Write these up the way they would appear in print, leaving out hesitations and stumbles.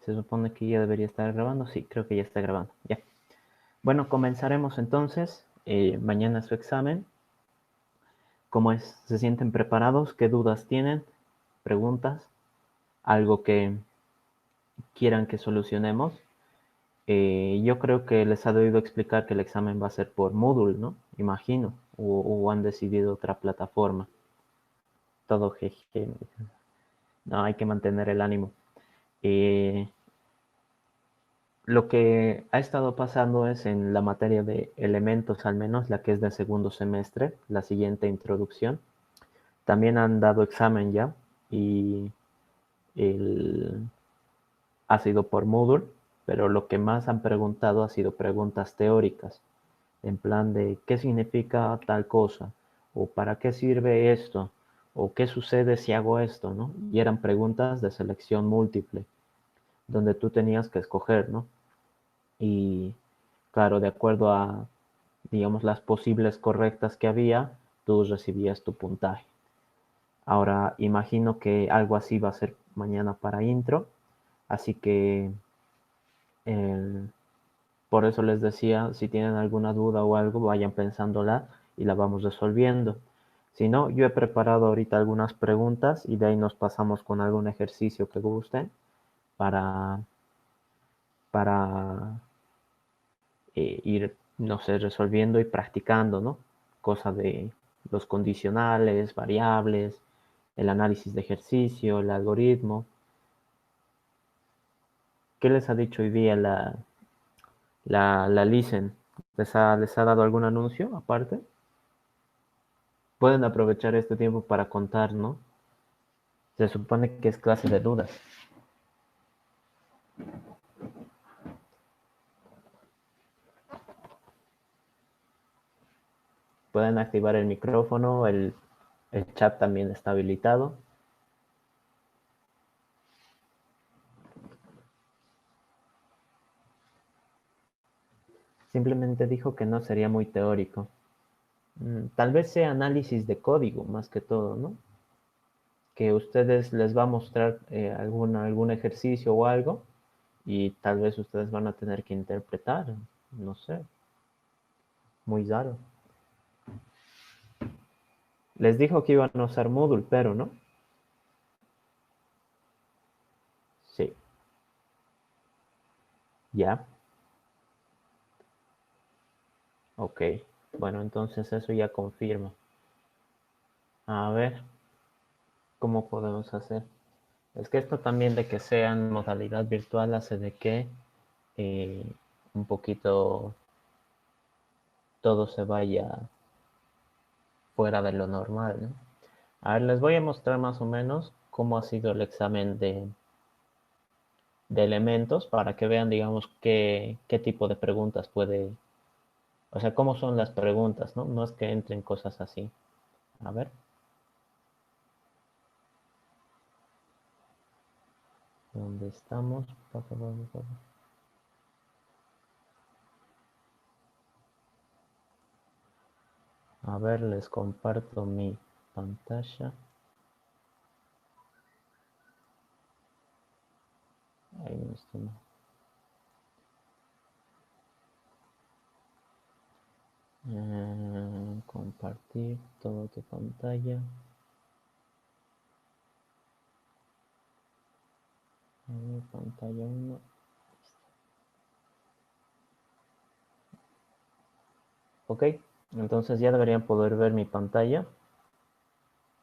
Se supone que ya debería estar grabando. Sí, creo que ya está grabando. Ya. Bueno, comenzaremos entonces. Mañana su examen. ¿Cómo es? ¿Se sienten preparados? ¿Qué dudas tienen? ¿Preguntas? ¿Algo que quieran que solucionemos? Yo creo que les ha debido explicar que el examen va a ser por Moodle, ¿no? Imagino. O han decidido otra plataforma. Todo jeje. No, hay que mantener el ánimo. Eh, Lo que ha estado pasando es en la materia de elementos, al menos la que es de segundo semestre, la siguiente introducción. También han dado examen ya y el, ha sido por Moodle, pero lo que más han preguntado ha sido preguntas teóricas, en plan de qué significa tal cosa, o para qué sirve esto, o qué sucede si hago esto, ¿no? Y eran preguntas de selección múltiple, donde tú tenías que escoger, ¿no? Y claro, de acuerdo a, digamos, las posibles correctas que había, tú recibías tu puntaje. Ahora, imagino que algo así va a ser mañana para intro, así que eh, por eso les decía, si tienen alguna duda o algo, vayan pensándola y la vamos resolviendo. Si no, yo he preparado ahorita algunas preguntas y de ahí nos pasamos con algún ejercicio que gusten para, para ir, no sé, resolviendo y practicando, ¿no? Cosa de los condicionales, variables, el análisis de ejercicio, el algoritmo. ¿Qué les ha dicho hoy día la Listen? ¿Les ha dado algún anuncio aparte? Pueden aprovechar este tiempo para contar, ¿no? Se supone que es clase de dudas. Pueden activar el micrófono, el chat también está habilitado. Simplemente dijo que no sería muy teórico. Tal vez sea análisis de código más que todo, ¿no? Que ustedes les va a mostrar algún ejercicio o algo y tal vez ustedes van a tener que interpretar, no sé, muy raro. Les dijo que iban a usar Moodle, pero ¿no? Sí, ya, ok. Bueno, entonces eso ya confirma. A ver, ¿cómo podemos hacer? Es que esto también de que sea en modalidad virtual hace de que eh, un poquito todo se vaya fuera de lo normal, ¿no? A ver, les voy a mostrar más o menos cómo ha sido el examen de elementos para que vean, digamos, qué tipo de preguntas puede, o sea, cómo son las preguntas, ¿no? No es que entren cosas así. A ver, ¿dónde estamos? A ver, les comparto mi pantalla. Ahí no estoy. Compartir toda tu pantalla. Pantalla 1. Ok, entonces ya deberían poder ver mi pantalla.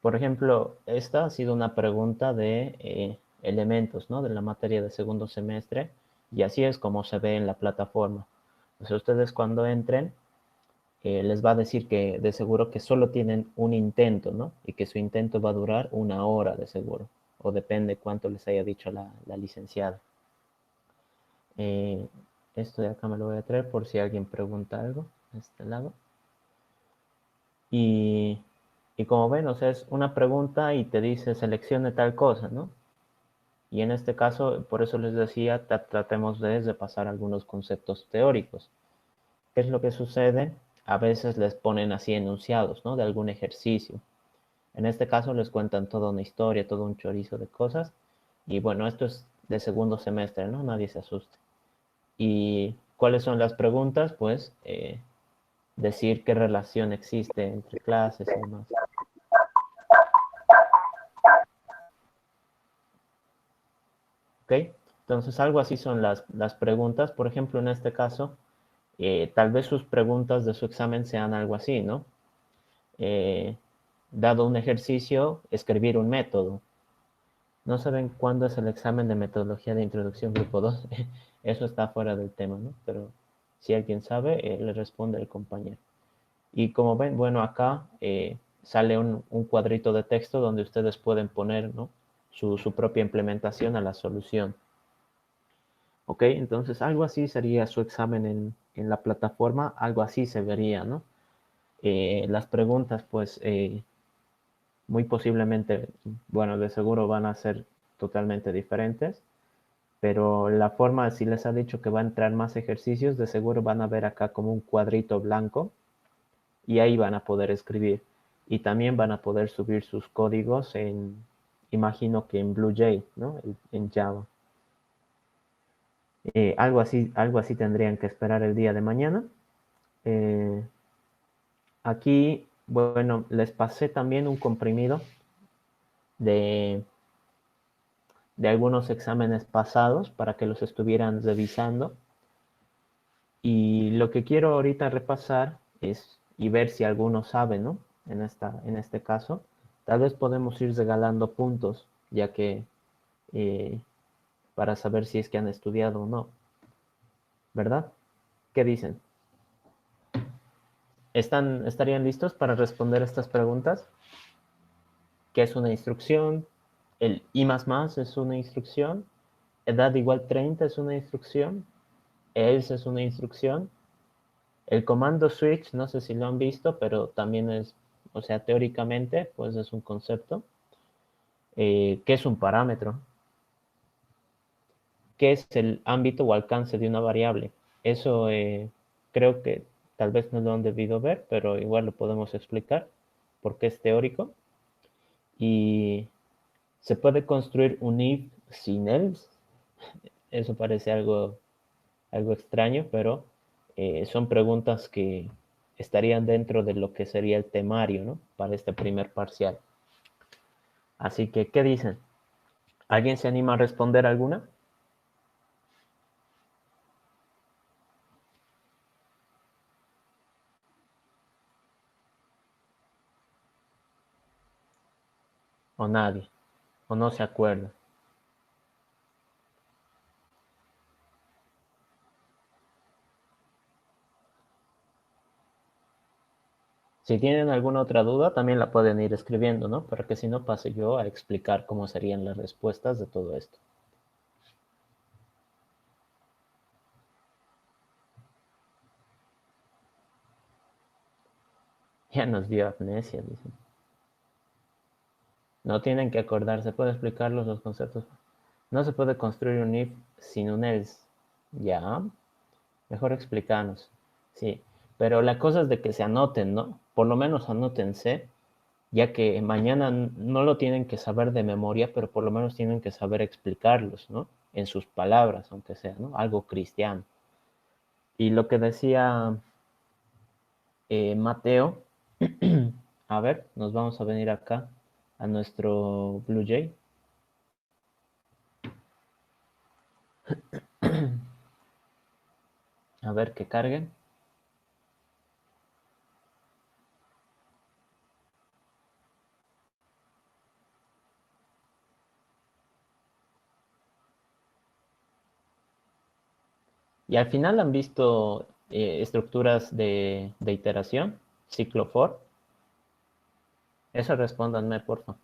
Por ejemplo, esta ha sido una pregunta de elementos, ¿no? De la materia de segundo semestre. Y así es como se ve en la plataforma. O sea, ustedes cuando entren, les va a decir que de seguro que solo tienen un intento, ¿no? Y que su intento va a durar 1 hora de seguro. O depende cuánto les haya dicho la licenciada. Eh, Esto de acá me lo voy a traer por si alguien pregunta algo de este lado. Y, y como ven, o sea, es una pregunta y te dice seleccione tal cosa, ¿no? Y en este caso, por eso les decía, tratemos de repasar algunos conceptos teóricos. ¿Qué es lo que sucede? A veces les ponen así enunciados, ¿no? De algún ejercicio. En este caso les cuentan toda una historia, todo un chorizo de cosas. Y bueno, esto es de segundo semestre, ¿no? Nadie se asuste. ¿Y cuáles son las preguntas? Pues decir qué relación existe entre clases y demás. ¿Ok? Entonces, algo así son las preguntas. Por ejemplo, en este caso, tal vez sus preguntas de su examen sean algo así, ¿no? Dado un ejercicio, escribir un método. No saben cuándo es el examen de metodología de introducción grupo 2. Eso está fuera del tema, ¿no? Pero si alguien sabe, le responde el compañero. Y como ven, bueno, acá sale un cuadrito de texto donde ustedes pueden poner, ¿no? su propia implementación a la solución. ¿Ok? Entonces, algo así sería su examen en la plataforma, algo así se vería, ¿no? Las preguntas, pues, muy posiblemente, bueno, de seguro van a ser totalmente diferentes, pero la forma, si les ha dicho que va a entrar más ejercicios, de seguro van a ver acá como un cuadrito blanco y ahí van a poder escribir. Y también van a poder subir sus códigos imagino que en BlueJ, ¿no? En Java. Algo así tendrían que esperar el día de mañana. Eh, Aquí, bueno, les pasé también un comprimido de, de algunos exámenes pasados para que los estuvieran revisando. Y lo que quiero ahorita repasar es y ver si alguno sabe, ¿no? En este caso, tal vez podemos ir regalando puntos, ya que eh, para saber si es que han estudiado o no, ¿verdad? ¿Qué dicen? ¿Estarían listos para responder estas preguntas? ¿Qué es una instrucción? El I++ es una instrucción. Edad igual 30 es una instrucción. Else es una instrucción. El comando switch, no sé si lo han visto, pero también es, o sea, teóricamente, pues es un concepto. ¿Qué es un parámetro? ¿Qué es el ámbito o alcance de una variable? Eso creo que tal vez no lo han debido ver, pero igual lo podemos explicar porque es teórico. Y se puede construir un if sin else. Eso parece algo extraño, pero son preguntas que estarían dentro de lo que sería el temario, ¿no? Para este primer parcial. Así que, ¿qué dicen? ¿Alguien se anima a responder alguna? ¿O nadie? ¿O no se acuerda? Si tienen alguna otra duda, también la pueden ir escribiendo, ¿no? Para que si no pase yo a explicar cómo serían las respuestas de todo esto. Ya nos dio amnesia, dicen. No tienen que acordarse, puede explicarlos los conceptos. No se puede construir un if sin un else. Ya, mejor explicarnos. Sí, pero la cosa es de que se anoten, ¿no? Por lo menos anótense, ya que mañana no lo tienen que saber de memoria, pero por lo menos tienen que saber explicarlos, ¿no? En sus palabras, aunque sea, ¿no? Algo cristiano. Y lo que decía Mateo, a ver, nos vamos a venir acá a nuestro Blue Jay. A ver que carguen. Y al final han visto estructuras de iteración, ciclo for. Eso respóndanme, por favor.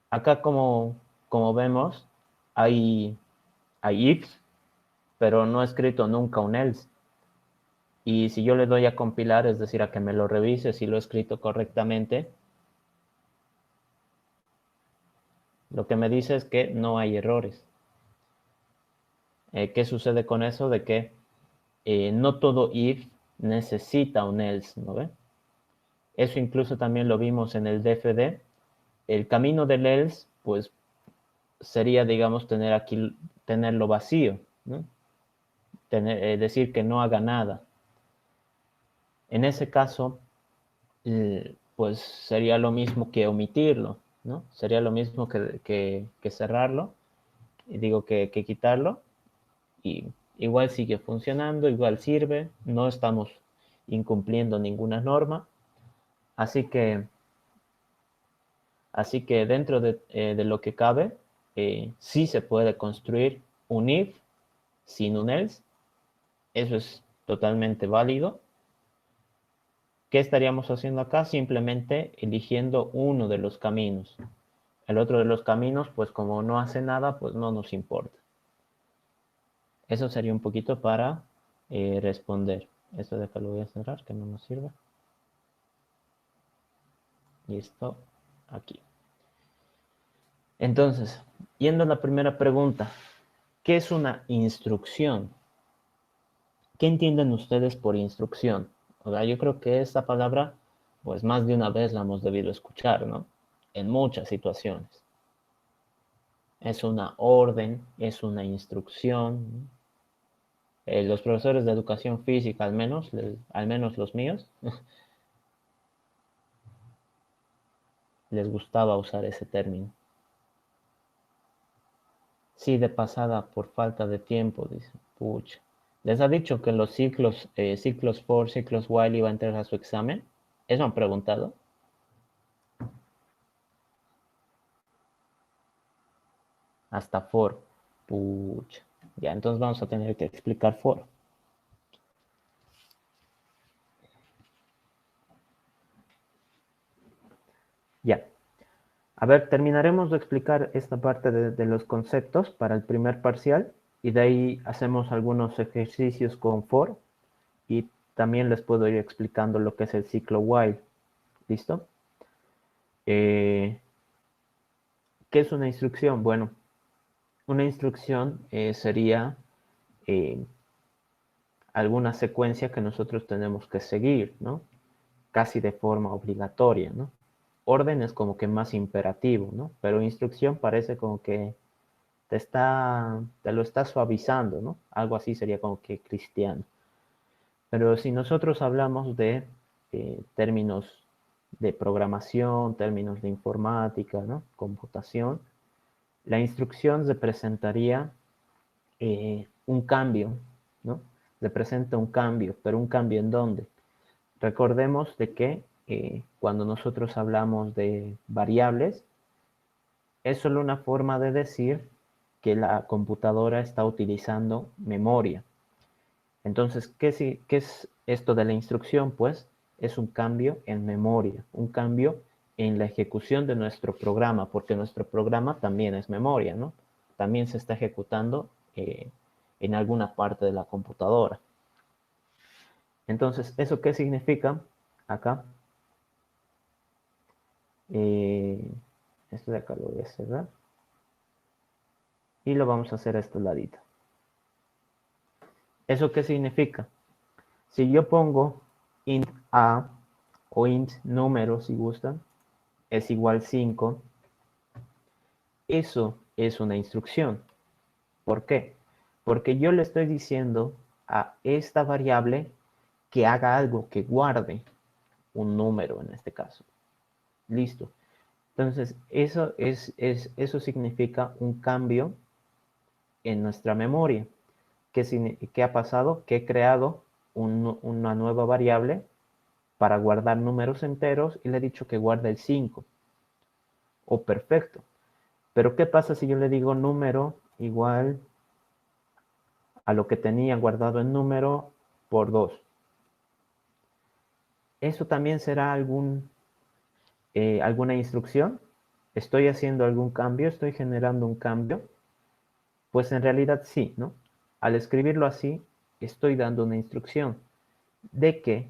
Acá como vemos, hay ifs, pero no he escrito nunca un else. Y si yo le doy a compilar, es decir, a que me lo revise si lo he escrito correctamente, lo que me dice es que no hay errores. ¿Qué sucede con eso? De que no todo if necesita un else, ¿no ve? Eso incluso también lo vimos en el DFD. El camino del else, pues sería, digamos, tenerlo vacío, ¿no? Decir que no haga nada. En ese caso, pues sería lo mismo que omitirlo, ¿no? Sería lo mismo que cerrarlo, y digo que quitarlo, y igual sigue funcionando, igual sirve, no estamos incumpliendo ninguna norma, así que, así que dentro de lo que cabe, sí se puede construir un if sin un else, eso es totalmente válido. ¿Qué estaríamos haciendo acá? Simplemente eligiendo uno de los caminos. El otro de los caminos, pues como no hace nada, pues no nos importa. Eso sería un poquito para responder. Esto de acá lo voy a cerrar, que no nos sirve. Listo, aquí. Entonces, yendo a la primera pregunta, ¿qué es una instrucción? ¿Qué entienden ustedes por instrucción? O sea, yo creo que esta palabra, pues más de una vez la hemos debido escuchar, ¿no? En muchas situaciones. Es una orden, es una instrucción. Los profesores de educación física, al menos los míos, les gustaba usar ese término. Sí, de pasada, por falta de tiempo, dice. Pucha. ¿Les ha dicho que los ciclos for, ciclos while iba a entrar a su examen? ¿Eso han preguntado? Hasta for. Pucha. Ya, entonces vamos a tener que explicar for. Ya. A ver, terminaremos de explicar esta parte de los conceptos para el primer parcial y de ahí hacemos algunos ejercicios con for y también les puedo ir explicando lo que es el ciclo while. ¿Listo? Eh, ¿Qué es una instrucción? Bueno, una instrucción sería eh, alguna secuencia que nosotros tenemos que seguir, ¿no? Casi de forma obligatoria, ¿no? Orden es como que más imperativo, ¿no? Pero instrucción parece como que te lo está suavizando, ¿no? Algo así sería como que cristiano. Pero si nosotros hablamos de términos de programación, términos de informática, ¿no? Computación, la instrucción representaría un cambio, ¿no? Representa un cambio, pero un cambio ¿en dónde? Recordemos de que cuando nosotros hablamos de variables, es solo una forma de decir que la computadora está utilizando memoria. Entonces, ¿qué es esto de la instrucción? Pues es un cambio en memoria, un cambio en la ejecución de nuestro programa, porque nuestro programa también es memoria, ¿no? También se está ejecutando en alguna parte de la computadora. Entonces, ¿eso qué significa? Acá, eh, esto de acá lo voy a cerrar y lo vamos a hacer a este ladito. ¿Eso qué significa? Si yo pongo int a o int número, si gustan, es igual 5, eso es una instrucción. ¿Por qué? Porque yo le estoy diciendo a esta variable que haga algo, que guarde un número en este caso. Listo. Entonces, eso significa un cambio en nuestra memoria. ¿Qué ha pasado? Que he creado una nueva variable para guardar números enteros y le he dicho que guarde el 5. O perfecto. Pero ¿qué pasa si yo le digo número igual a lo que tenía guardado en número por 2? ¿Eso también será alguna instrucción? ¿Estoy haciendo algún cambio? ¿Estoy generando un cambio? Pues en realidad sí, ¿no? Al escribirlo así, estoy dando una instrucción de que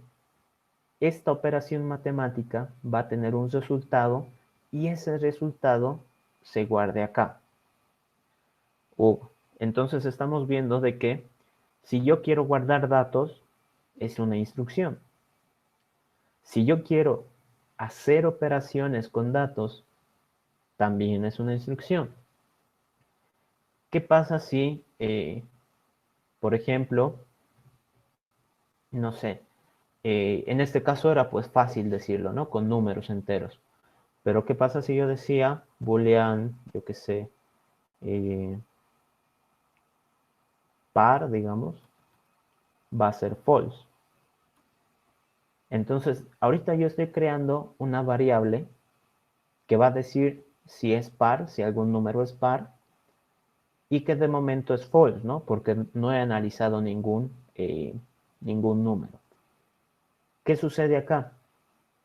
esta operación matemática va a tener un resultado y ese resultado se guarde acá. Entonces estamos viendo de que si yo quiero guardar datos, es una instrucción. Si yo quiero hacer operaciones con datos, también es una instrucción. ¿Qué pasa si, por ejemplo, no sé, en este caso era pues fácil decirlo, ¿no? Con números enteros. Pero ¿qué pasa si yo decía boolean, yo qué sé, par, digamos, va a ser false? Entonces, ahorita yo estoy creando una variable que va a decir si es par, si algún número es par, y que de momento es false, ¿no? Porque no he analizado ningún número. ¿Qué sucede acá?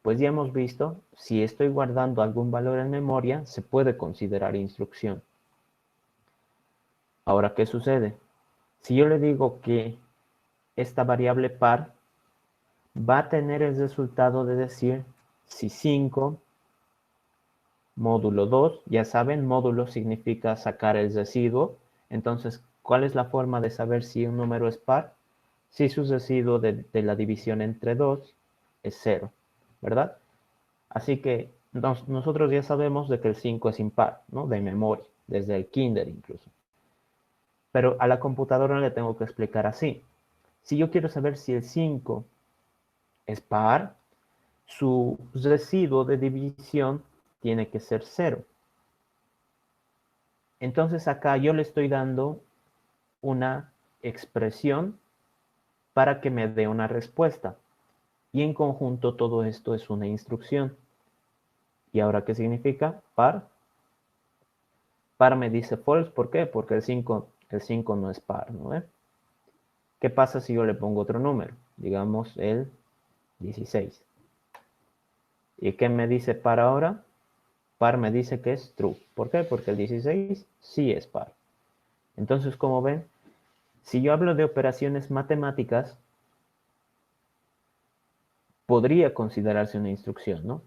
Pues ya hemos visto, si estoy guardando algún valor en memoria, se puede considerar instrucción. Ahora, ¿qué sucede? Si yo le digo que esta variable par va a tener el resultado de decir si 5 módulo 2, ya saben, módulo significa sacar el residuo. Entonces, ¿cuál es la forma de saber si un número es par? Si su residuo de la división entre 2 es 0, ¿verdad? Así que nosotros ya sabemos de que el 5 es impar, ¿no? De memoria, desde el kinder incluso. Pero a la computadora le tengo que explicar así. Si yo quiero saber si el 5 es par, su residuo de división tiene que ser 0. Entonces acá yo le estoy dando una expresión para que me dé una respuesta. Y en conjunto todo esto es una instrucción. ¿Y ahora qué significa? Par. Par me dice false. ¿Por qué? Porque el 5 no es par, ¿no? ¿Qué pasa si yo le pongo otro número? Digamos el 16. ¿Y qué me dice par ahora? Par me dice que es true. ¿Por qué? Porque el 16 sí es par. Entonces, como ven, si yo hablo de operaciones matemáticas, podría considerarse una instrucción, ¿no?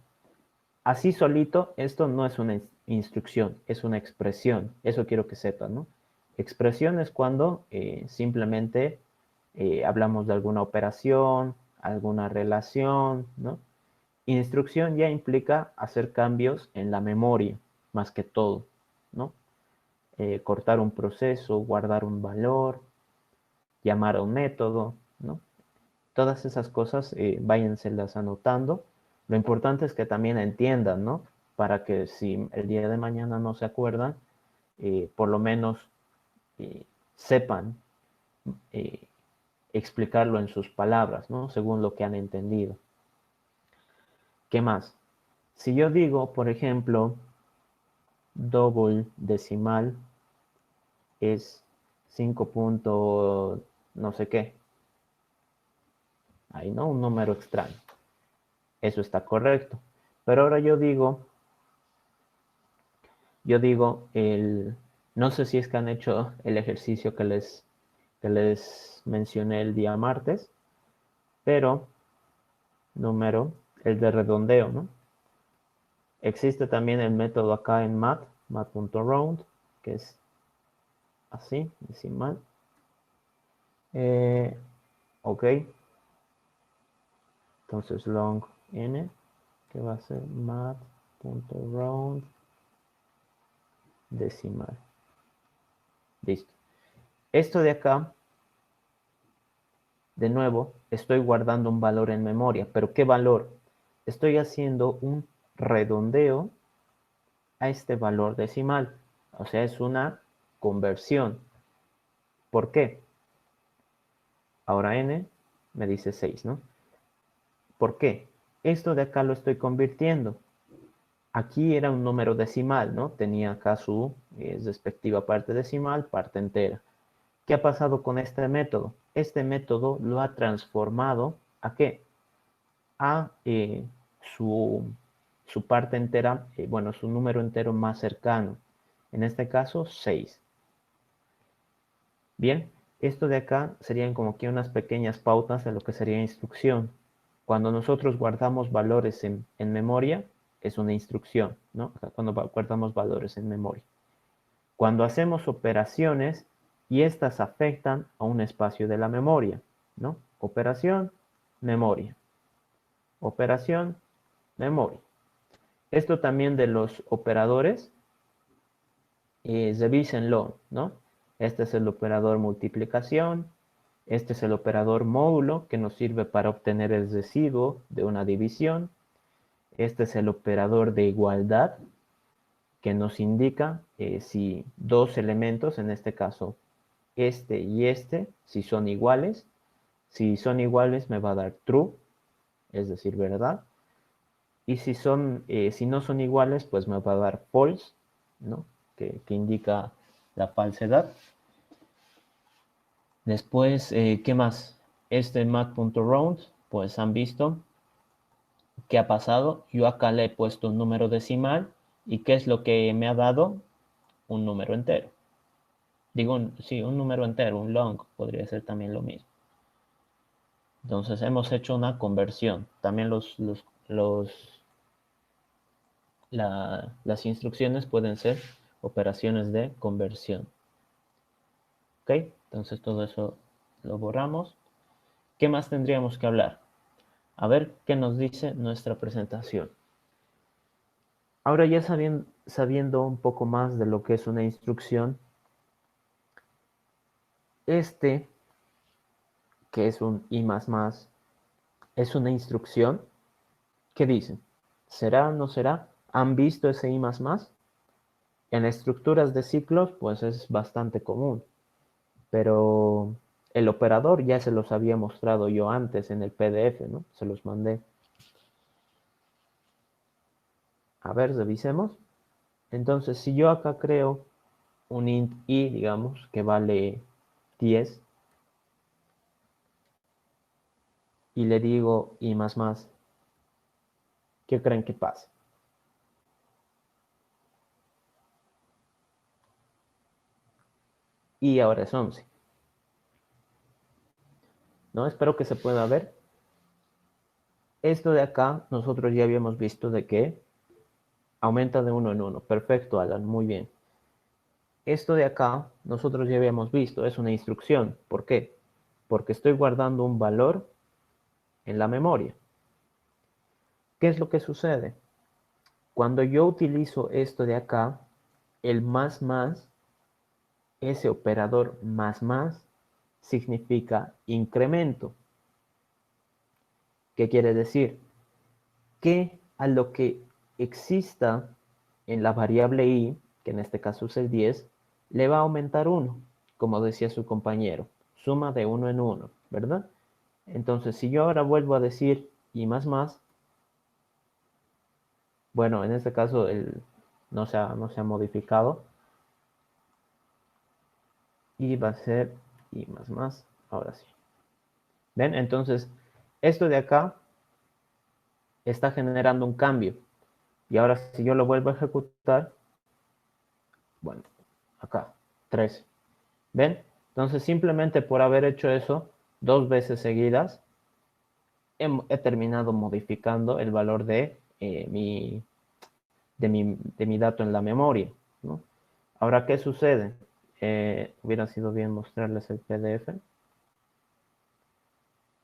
Así solito, esto no es una instrucción, es una expresión. Eso quiero que sepan, ¿no? Expresión es cuando simplemente hablamos de alguna operación, alguna relación, ¿no? Instrucción ya implica hacer cambios en la memoria, más que todo, ¿no? Cortar un proceso, guardar un valor, llamar a un método, ¿no? Todas esas cosas váyanselas anotando. Lo importante es que también entiendan, ¿no? Para que si el día de mañana no se acuerdan, por lo menos eh, sepan eh, explicarlo en sus palabras, ¿no? Según lo que han entendido. ¿Qué más? Si yo digo, por ejemplo, double decimal es 5 punto no sé qué, ahí no, un número extraño. Eso está correcto. Pero ahora no sé si es que han hecho el ejercicio que les mencioné el día martes, pero número, el de redondeo, ¿no? Existe también el método acá en mat.round, que es así, decimal. Ok, entonces long n, que va a ser mat.round decimal. Listo. Esto de acá, de nuevo, estoy guardando un valor en memoria, pero ¿qué valor? Estoy haciendo un redondeo a este valor decimal. O sea, es una conversión. ¿Por qué? Ahora n me dice 6, ¿no? ¿Por qué? Esto de acá lo estoy convirtiendo. Aquí era un número decimal, ¿no? Tenía acá su respectiva parte decimal, parte entera. ¿Qué ha pasado con este método? Este método lo ha transformado ¿a qué? A su, su parte entera, bueno, su número entero más cercano. En este caso, 6. Bien, esto de acá serían como que unas pequeñas pautas de lo que sería instrucción. Cuando nosotros guardamos valores en memoria, es una instrucción, ¿no? Cuando guardamos valores en memoria. Cuando hacemos operaciones y estas afectan a un espacio de la memoria, ¿no? Operación, memoria. Operación, memoria. Esto también de los operadores, revísenlo, ¿no? Este es el operador multiplicación. Este es el operador módulo que nos sirve para obtener el residuo de una división. Este es el operador de igualdad que nos indica si dos elementos, en este caso este y este, si son iguales. Si son iguales me va a dar true, es decir, verdad. Y si no son iguales, pues me va a dar false, ¿no? Que indica la falsedad. Después, ¿qué más? Este mat.round, pues han visto qué ha pasado. Yo acá le he puesto un número decimal y ¿qué es lo que me ha dado? Un número entero. Digo, sí, un número entero, un long, podría ser también lo mismo. Entonces hemos hecho una conversión. También las instrucciones pueden ser operaciones de conversión. ¿Ok? Entonces todo eso lo borramos. ¿Qué más tendríamos que hablar? A ver qué nos dice nuestra presentación. Ahora ya sabiendo un poco más de lo que es una instrucción, este, que es un i++, es una instrucción. ¿Qué dicen? ¿Será o no será? ¿Han visto ese i++? En estructuras de ciclos, pues es bastante común, pero el operador ya se los había mostrado yo antes en el PDF, ¿no? Se los mandé. A ver, revisemos. Entonces, si yo acá creo un int i, digamos, que vale 10, y le digo i++, ¿qué creen que pasa? Y ahora es 11. ¿No? Espero que se pueda ver. Esto de acá, nosotros ya habíamos visto de que aumenta de 1 en 1. Perfecto, Alan, muy bien. Esto de acá, nosotros ya habíamos visto, es una instrucción. ¿Por qué? Porque estoy guardando un valor en la memoria. ¿Qué es lo que sucede? Cuando yo utilizo esto de acá, el más, ese operador más, significa incremento. ¿Qué quiere decir? Que a lo que exista en la variable i, que en este caso es el 10, le va a aumentar 1, como decía su compañero, suma de 1 en 1, ¿verdad? Entonces, si yo ahora vuelvo a decir i++, bueno, en este caso no se ha modificado, y va a ser i++, ahora sí. ¿Ven? Entonces, esto de acá está generando un cambio. Y ahora si yo lo vuelvo a ejecutar, bueno, acá, 13. ¿Ven? Entonces, simplemente por haber hecho eso 2 veces seguidas, he terminado modificando el valor de mi dato en la memoria, ¿no? Ahora, ¿qué sucede? Hubiera sido bien mostrarles el PDF.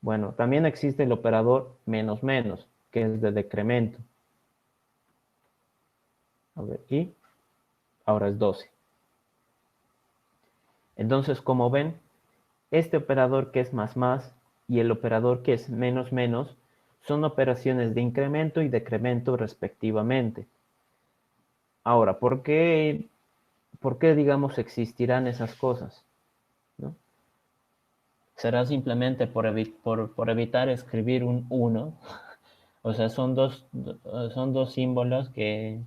Bueno, también existe el operador menos menos, que es de decremento. A ver, y ahora es 12. Entonces, como ven, este operador que es más y el operador que es menos menos son operaciones de incremento y decremento respectivamente. Ahora, ¿por qué digamos, existirán esas cosas? ¿No? Será simplemente por evitar escribir un 1. O sea, son dos símbolos que,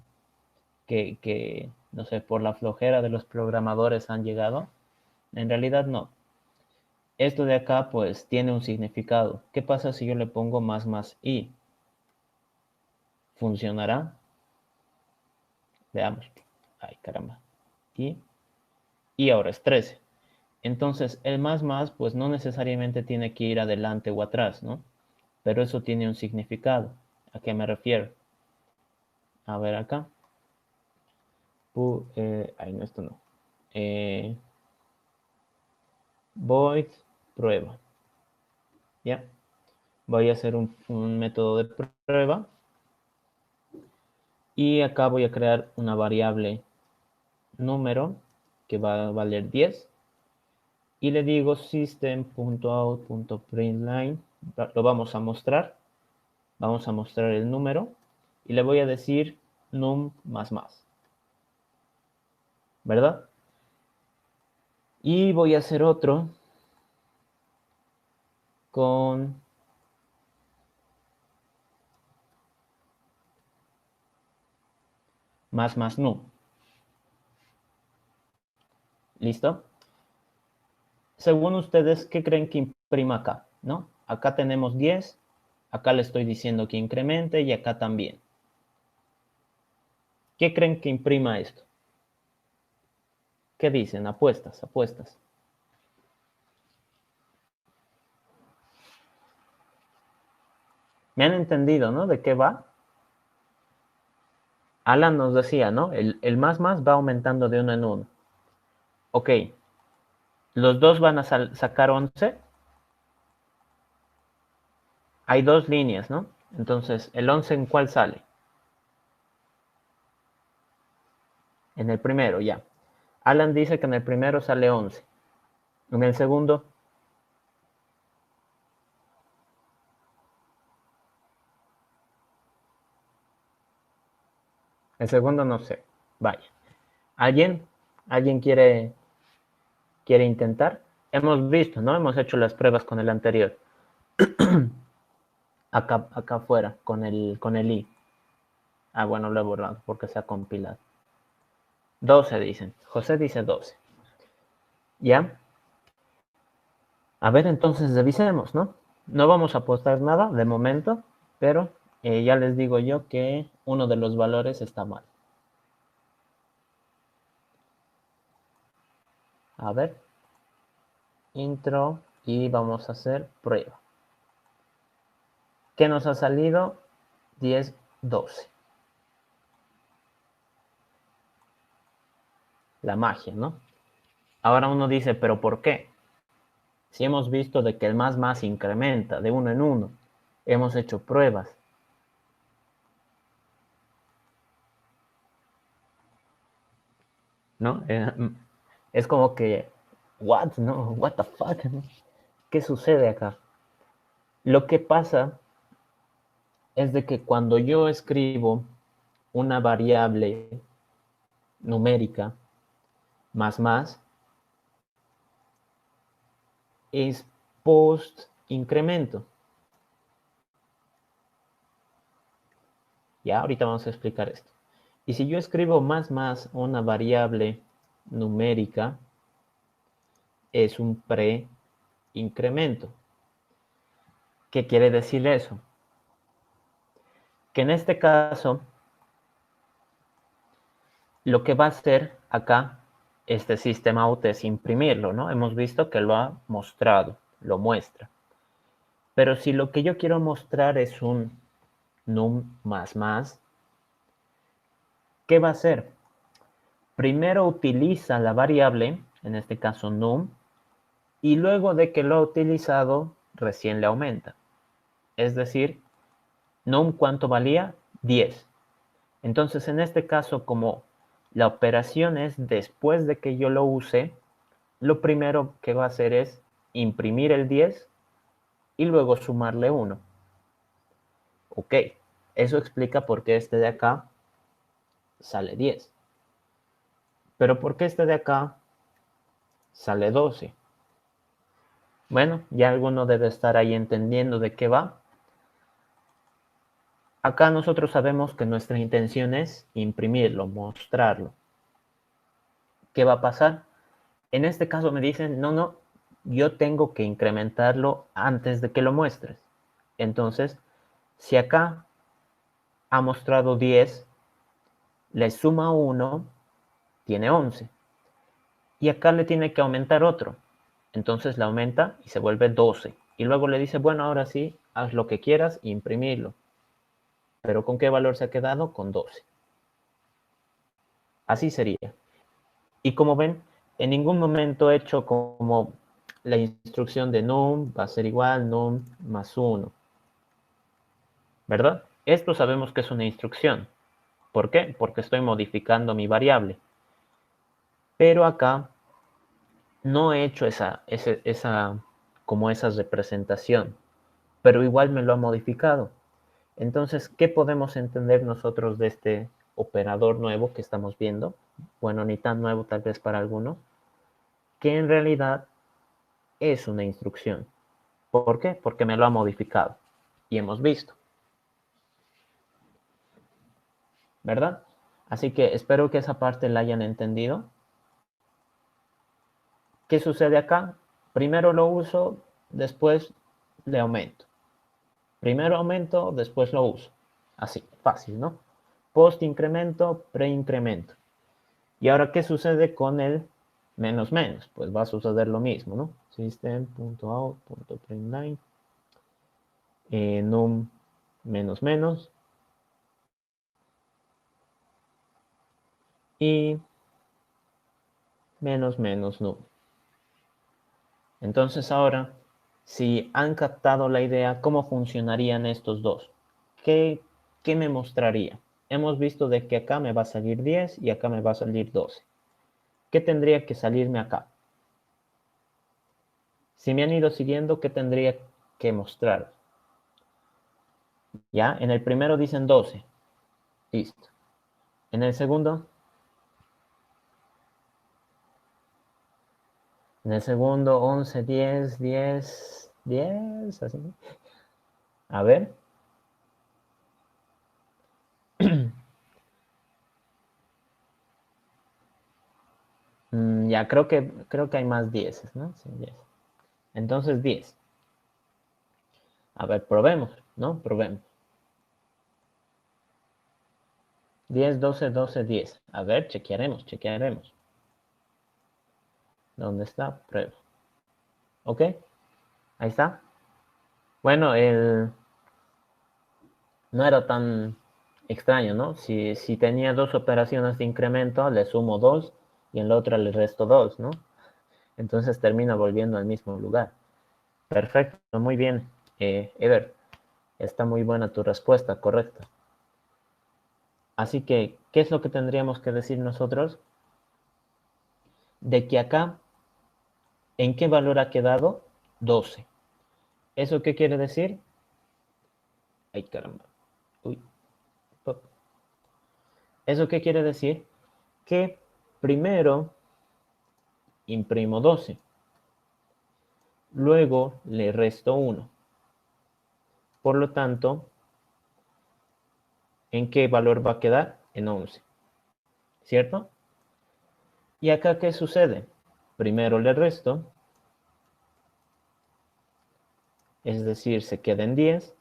no sé, por la flojera de los programadores han llegado. En realidad no. Esto de acá pues tiene un significado. ¿Qué pasa si yo le pongo más i? ¿Funcionará? Veamos. Ay, caramba. Y ahora es 13. Entonces el más pues no necesariamente tiene que ir adelante o atrás, ¿no? Pero eso tiene un significado. ¿A qué me refiero? A ver acá. Ay, no, esto no. Void prueba. ¿Ya? Voy a hacer un método de prueba. Y acá voy a crear una variable número que va a valer 10. y le digo system.out.println, lo vamos a mostrar el número y le voy a decir num más más, ¿verdad? Y voy a hacer otro con más num. ¿Listo? Según ustedes, ¿qué creen que imprima acá? ¿No? Acá tenemos 10, acá le estoy diciendo que incremente y acá también. ¿Qué creen que imprima esto? ¿Qué dicen? Apuestas, apuestas. ¿Me han entendido, no? ¿De qué va? Alan nos decía, ¿no? El más va aumentando de uno en uno. Ok, los dos van a sacar 11. Hay dos líneas, ¿no? Entonces, ¿el 11 en cuál sale? En el primero, ya. Alan dice que en el primero sale 11. En el segundo, no sé. Vaya. ¿Alguien? ¿Alguien quiere intentar? Hemos visto, ¿no? Hemos hecho las pruebas con el anterior. Acá afuera, con el i. Ah, bueno, lo he borrado porque se ha compilado. 12 dicen. José dice 12. ¿Ya? A ver, entonces revisemos, ¿no? No vamos a apostar nada de momento, pero ya les digo yo que uno de los valores está mal. A ver, intro y vamos a hacer prueba. ¿Qué nos ha salido? 10, 12. La magia, ¿no? Ahora uno dice, ¿pero por qué? Si hemos visto de que el más incrementa de uno en uno, hemos hecho pruebas. ¿No? Es como que, what, ¿no? What the fuck, ¿no? ¿Qué sucede acá? Lo que pasa es de que cuando yo escribo una variable numérica más, es post incremento. Ya, ahorita vamos a explicar esto. Y si yo escribo más una variable numérica, es un pre-incremento. ¿Qué quiere decir eso? Que en este caso, lo que va a hacer acá este sistema out es imprimirlo, ¿no? Hemos visto que lo ha mostrado, lo muestra. Pero si lo que yo quiero mostrar es un num más, ¿qué va a hacer? Primero utiliza la variable, en este caso num, y luego de que lo ha utilizado, recién le aumenta. Es decir, num, ¿cuánto valía? 10. Entonces, en este caso, como la operación es después de que yo lo use, lo primero que va a hacer es imprimir el 10 y luego sumarle 1. Ok, eso explica por qué este de acá sale 10. Pero ¿por qué este de acá sale 12? Bueno, ya alguno debe estar ahí entendiendo de qué va. Acá nosotros sabemos que nuestra intención es imprimirlo, mostrarlo. ¿Qué va a pasar? En este caso me dicen, no, yo tengo que incrementarlo antes de que lo muestres. Entonces, si acá ha mostrado 10, le suma 1, tiene 11. Y acá le tiene que aumentar otro. Entonces le aumenta y se vuelve 12. Y luego le dice, bueno, ahora sí, haz lo que quieras, imprimirlo. ¿Pero con qué valor se ha quedado? Con 12. Así sería. Y como ven, en ningún momento he hecho como la instrucción de num va a ser igual num más 1. ¿Verdad? Esto sabemos que es una instrucción. ¿Por qué? Porque estoy modificando mi variable. Pero acá no he hecho como esa representación, pero igual me lo ha modificado. Entonces, ¿qué podemos entender nosotros de este operador nuevo que estamos viendo? Bueno, ni tan nuevo tal vez para algunos, que en realidad es una instrucción. ¿Por qué? Porque me lo ha modificado. Y hemos visto, ¿verdad? Así que espero que esa parte la hayan entendido. ¿Qué sucede acá? Primero lo uso, después le aumento. Primero aumento, después lo uso. Así, fácil, ¿no? Post incremento, pre incremento. ¿Y ahora qué sucede con el menos menos? Pues va a suceder lo mismo, ¿no? System.out.println num menos menos y menos menos num. Entonces ahora, si han captado la idea, ¿cómo funcionarían estos dos? ¿Qué, qué me mostraría? Hemos visto de que acá me va a salir 10 y acá me va a salir 12. ¿Qué tendría que salirme acá? Si me han ido siguiendo, ¿qué tendría que mostrar? ¿Ya? En el primero dicen 12. Listo. En el segundo, en el segundo 11, 10, 10, 10, así. A ver. Ya, creo que hay más 10, ¿no? Sí, 10. Entonces 10. A ver, probemos, ¿no? Probemos. 10, 12, 12, 10. A ver, chequearemos, chequearemos. ¿Dónde está? Prueba. ¿Ok? Ahí está. Bueno, no era tan extraño, ¿no? Si tenía dos operaciones de incremento, le sumo 2 y en la otra le resto 2, ¿no? Entonces termina volviendo al mismo lugar. Perfecto, muy bien. Ever, está muy buena tu respuesta, correcto. Así que, ¿qué es lo que tendríamos que decir nosotros? De que acá, ¿en qué valor ha quedado? 12. ¿Eso qué quiere decir? Ay, caramba. Uy. ¿Eso qué quiere decir? Que primero imprimo 12, luego le resto 1. Por lo tanto, ¿en qué valor va a quedar? En 11, ¿cierto? ¿Y acá qué sucede? Primero le resto, es decir, se queda en 10,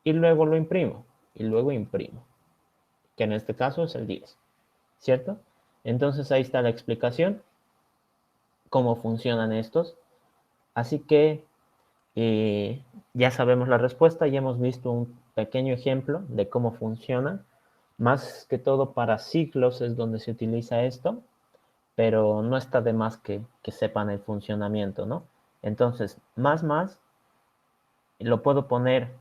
y luego lo imprimo, y luego imprimo, que en este caso es el 10, ¿cierto? Entonces ahí está la explicación, cómo funcionan estos. Así que ya sabemos la respuesta, ya hemos visto un pequeño ejemplo de cómo funciona. Más que todo para ciclos es donde se utiliza esto, pero no está de más que sepan el funcionamiento, ¿no? Entonces, más, lo puedo poner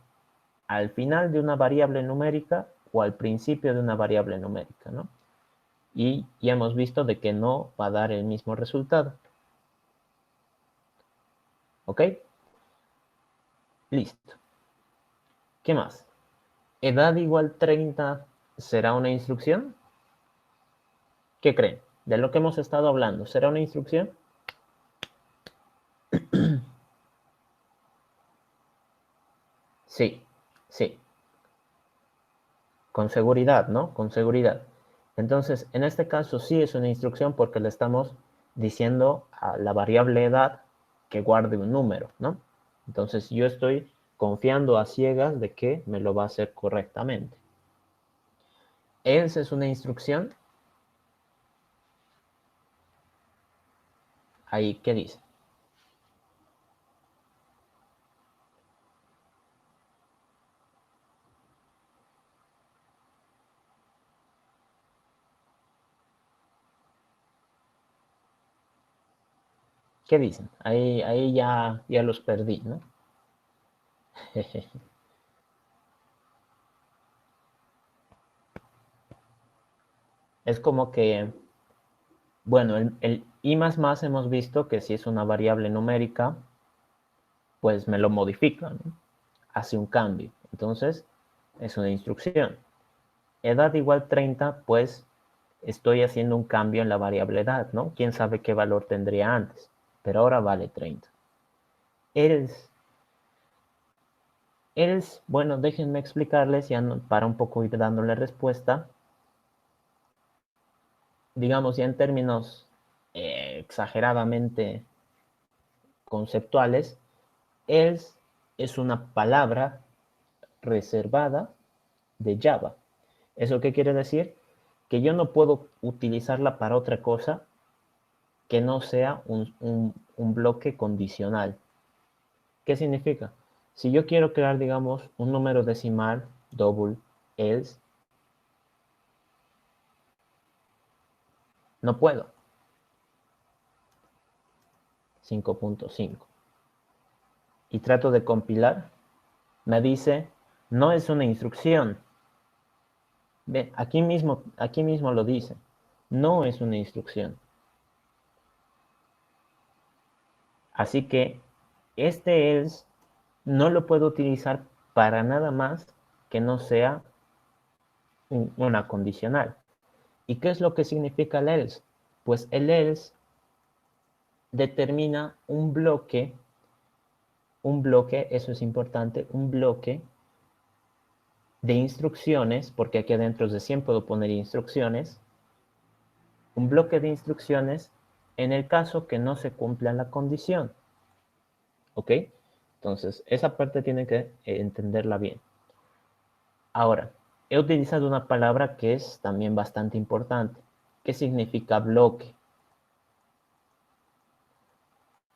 al final de una variable numérica o al principio de una variable numérica, ¿no? Y ya hemos visto de que no va a dar el mismo resultado. ¿Ok? Listo. ¿Qué más? ¿Edad igual 30 será una instrucción? ¿Qué creen? De lo que hemos estado hablando, ¿será una instrucción? Sí, sí, con seguridad, ¿no? Con seguridad. Entonces, en este caso sí es una instrucción porque le estamos diciendo a la variable edad que guarde un número, ¿no? Entonces yo estoy confiando a ciegas de que me lo va a hacer correctamente. Else es una instrucción. Ahí, ¿qué dice? ¿Qué dicen? Ahí ya los perdí, ¿no? Es como que Bueno, el i++ hemos visto que si es una variable numérica, pues me lo modifica, ¿no? Hace un cambio. Entonces, es una instrucción. Edad igual 30, pues estoy haciendo un cambio en la variable edad, ¿no? Quién sabe qué valor tendría antes, pero ahora vale 30. Else, bueno, déjenme explicarles ya para un poco ir dándole respuesta. Digamos ya en términos exageradamente conceptuales, else es una palabra reservada de Java. ¿Eso qué quiere decir? Que yo no puedo utilizarla para otra cosa que no sea un bloque condicional. ¿Qué significa? Si yo quiero crear, digamos, un número decimal, double, else, no puedo. 5.5. Y trato de compilar, me dice, no es una instrucción. Ve, aquí mismo lo dice, no es una instrucción. Así que este else no lo puedo utilizar para nada más que no sea una condicional. ¿Y qué es lo que significa el else? Pues el else determina un bloque, eso es importante, un bloque de instrucciones, porque aquí adentro de 100 puedo poner instrucciones, un bloque de instrucciones en el caso que no se cumpla la condición. ¿Ok? Entonces, esa parte tienen que entenderla bien. Ahora, he utilizado una palabra que es también bastante importante. ¿Qué significa bloque?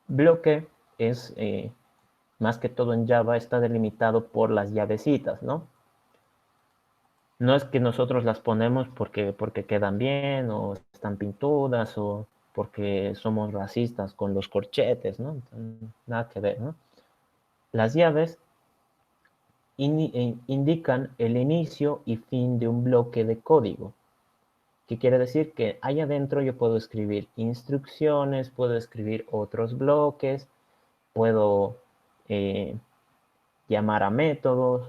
Bloque es, más que todo en Java, está delimitado por las llavecitas, ¿no? No es que nosotros las ponemos porque quedan bien o están pintudas o porque somos racistas con los corchetes, ¿no? Nada que ver, ¿no? Las llaves indican el inicio y fin de un bloque de código. ¿Qué quiere decir? Que ahí adentro yo puedo escribir instrucciones, puedo escribir otros bloques, puedo llamar a métodos,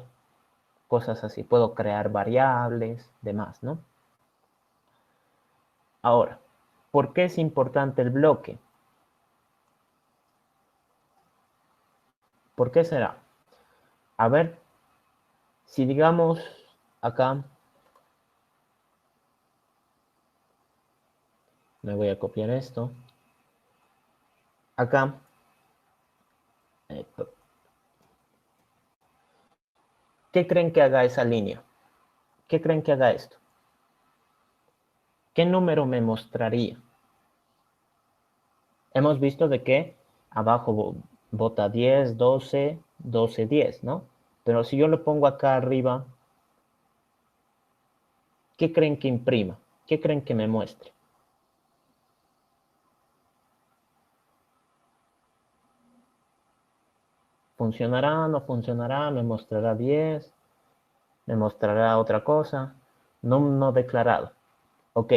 cosas así. Puedo crear variables, demás, ¿no? Ahora, ¿por qué es importante el bloque? ¿Por qué será? A ver, si digamos acá, me voy a copiar esto, acá, eh, ¿qué creen que haga esa línea? ¿Qué creen que haga esto? ¿Qué número me mostraría? Hemos visto de que abajo bota 10, 12, 12, 10, ¿no? Pero si yo lo pongo acá arriba, ¿qué creen que imprima? ¿Qué creen que me muestre? ¿Funcionará? ¿No funcionará? ¿Me mostrará 10? ¿Me mostrará otra cosa? No declarado. Ok,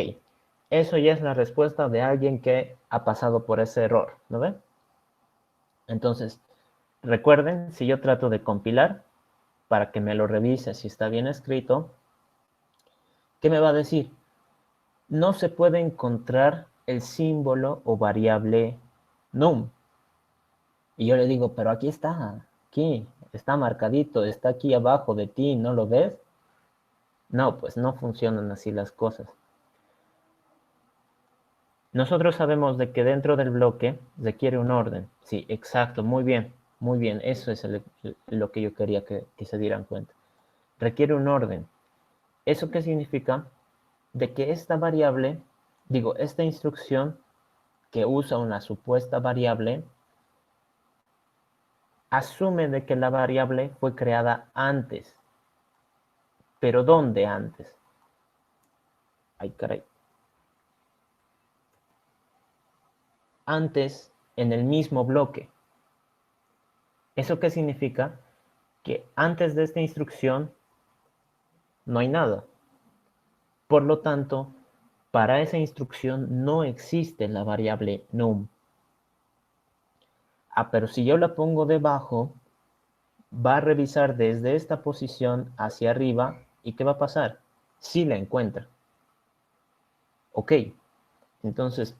eso ya es la respuesta de alguien que ha pasado por ese error, ¿no ven? Entonces, recuerden, si yo trato de compilar para que me lo revise si está bien escrito, ¿qué me va a decir? No se puede encontrar el símbolo o variable num. Y yo le digo, pero aquí está marcadito, está aquí abajo de ti, ¿no lo ves? No, pues no funcionan así las cosas. Nosotros sabemos de que dentro del bloque requiere un orden. Sí, exacto, muy bien, eso es lo que yo quería que se dieran cuenta. Requiere un orden. ¿Eso qué significa? De que esta variable, digo, esta instrucción que usa una supuesta variable, asume de que la variable fue creada antes. ¿Pero dónde antes? Ay, caray. Antes en el mismo bloque. ¿Eso qué significa? Que antes de esta instrucción no hay nada. Por lo tanto, para esa instrucción no existe la variable num. Pero si yo la pongo debajo, va a revisar desde esta posición hacia arriba, ¿y qué va a pasar? Sí la encuentra. Ok, entonces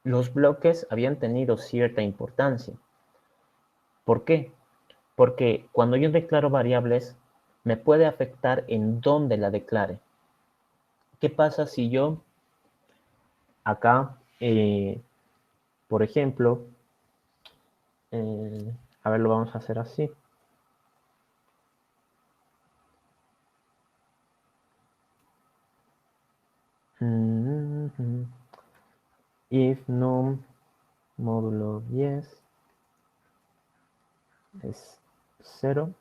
los bloques habían tenido cierta importancia. ¿Por qué? Porque cuando yo declaro variables, me puede afectar en dónde la declare. ¿Qué pasa si yo acá, por ejemplo, a ver, lo vamos a hacer así. If num módulo 10 es 0,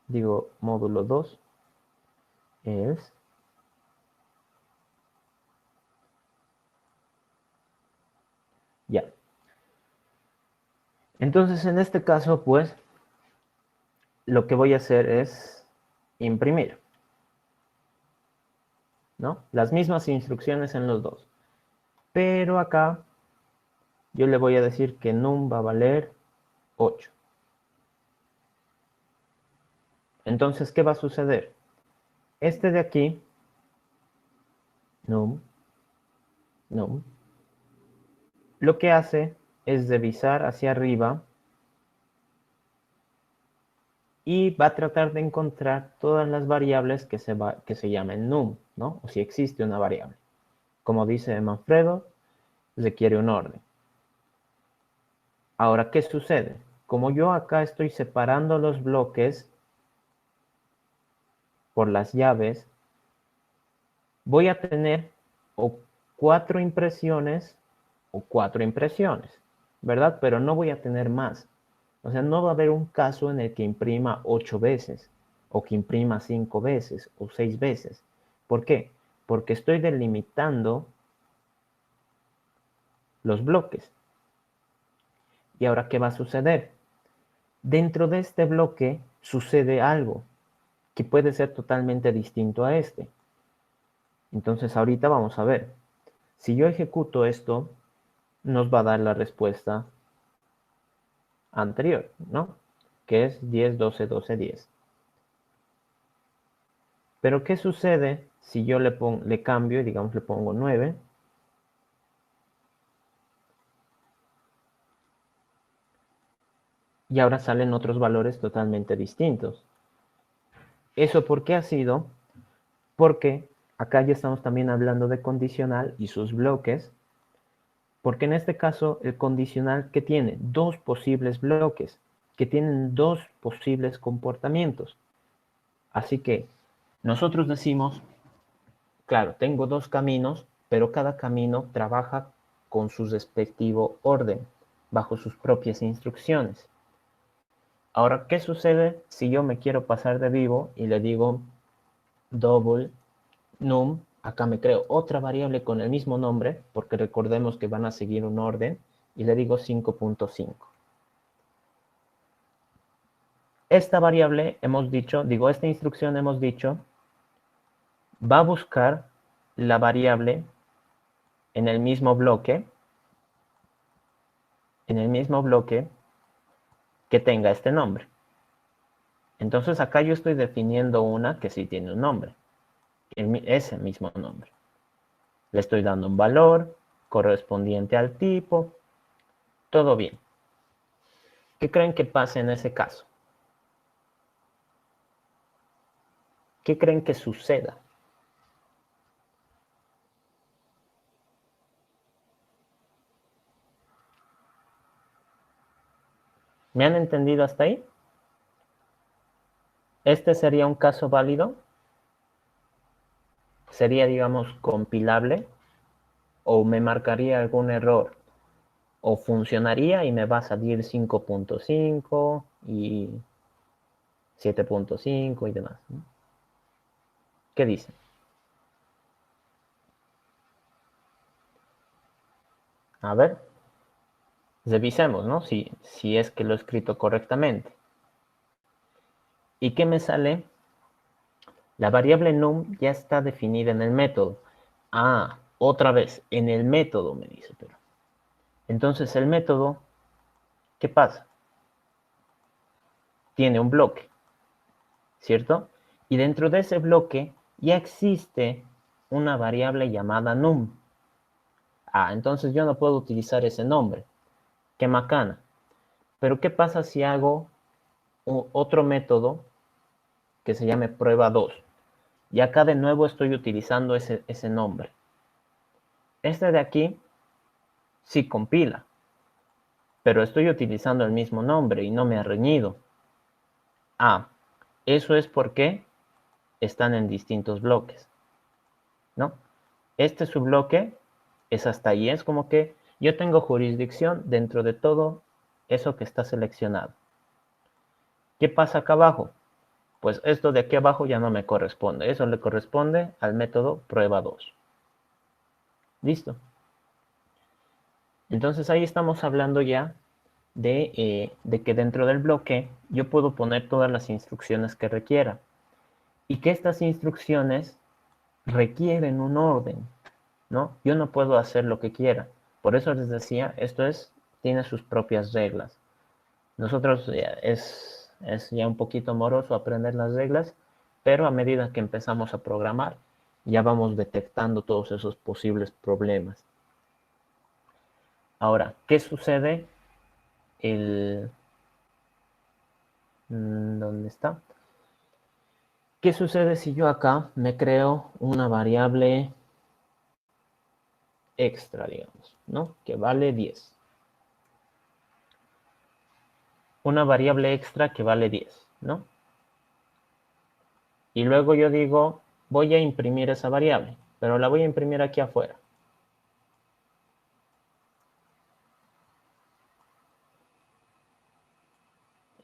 digo módulo 2 es ya. Entonces, en este caso, pues, lo que voy a hacer es imprimir, ¿no? Las mismas instrucciones en los dos. Pero acá yo le voy a decir que num va a valer 8. Entonces, ¿qué va a suceder? Este de aquí, num, num, lo que hace es revisar hacia arriba y va a tratar de encontrar todas las variables que se llamen num, ¿no? O si existe una variable. Como dice Manfredo, requiere un orden. Ahora, ¿qué sucede? Como yo acá estoy separando los bloques por las llaves, voy a tener o 4 impresiones, ¿verdad? Pero no voy a tener más. O sea, no va a haber un caso en el que imprima 8 veces, o que imprima 5 veces, o 6 veces. ¿Por qué? Porque estoy delimitando los bloques. ¿Y ahora qué va a suceder? Dentro de este bloque sucede algo que puede ser totalmente distinto a este. Entonces ahorita vamos a ver. Si yo ejecuto esto, nos va a dar la respuesta anterior, ¿no? Que es 10, 12, 12, 10. Pero ¿qué sucede si yo le cambio y digamos le pongo 9? Y ahora salen otros valores totalmente distintos. ¿Eso por qué ha sido? Porque acá ya estamos también hablando de condicional y sus bloques, porque en este caso el condicional que tiene dos posibles bloques, que tienen dos posibles comportamientos. Así que nosotros decimos, claro, tengo dos caminos, pero cada camino trabaja con su respectivo orden, bajo sus propias instrucciones. Ahora, ¿qué sucede si yo me quiero pasar de vivo y le digo double num? Acá me creo otra variable con el mismo nombre, porque recordemos que van a seguir un orden, y le digo 5.5. Esta variable hemos dicho, esta instrucción hemos dicho, va a buscar la variable en el mismo bloque, que tenga este nombre. Entonces acá yo estoy definiendo una que sí tiene un nombre, ese mismo nombre. Le estoy dando un valor correspondiente al tipo, todo bien. ¿Qué creen que pase en ese caso? ¿Qué creen que suceda? ¿Me han entendido hasta ahí? ¿Este sería un caso válido? ¿Sería, digamos, compilable? ¿O me marcaría algún error? ¿O funcionaría y me va a salir 5.5 y 7.5 y demás? ¿Qué dicen? A ver, revisemos, ¿no? Si es que lo he escrito correctamente. ¿Y qué me sale La variable num ya está definida en el método. Ah, otra vez, en el método me dice, pero. Entonces el método, ¿qué pasa? Tiene un bloque, ¿cierto? Y dentro de ese bloque ya existe una variable llamada num. Ah, entonces yo no puedo utilizar ese nombre. Qué macana. Pero ¿qué pasa si hago otro método que se llame prueba 2? Y acá de nuevo estoy utilizando ese nombre. Este de aquí sí compila, pero estoy utilizando el mismo nombre y no me ha reñido. Ah, eso es porque están en distintos bloques, ¿no? Este subbloque es hasta ahí, es como que yo tengo jurisdicción dentro de todo eso que está seleccionado. ¿Qué pasa acá abajo? Pues esto de aquí abajo ya no me corresponde, eso le corresponde al método prueba 2. Listo. Entonces ahí estamos hablando ya de que dentro del bloque yo puedo poner todas las instrucciones que requiera y que estas instrucciones requieren un orden, ¿no? Yo no puedo hacer lo que quiera. Por eso les decía, tiene sus propias reglas. Nosotros es ya un poquito moroso aprender las reglas, pero a medida que empezamos a programar, ya vamos detectando todos esos posibles problemas. Ahora, ¿qué sucede? ¿Dónde está? ¿Qué sucede si yo acá me creo una variable extra, digamos, ¿no? Que vale 10. Una variable extra que vale 10, ¿no? Y luego yo digo, voy a imprimir esa variable, pero la voy a imprimir aquí afuera.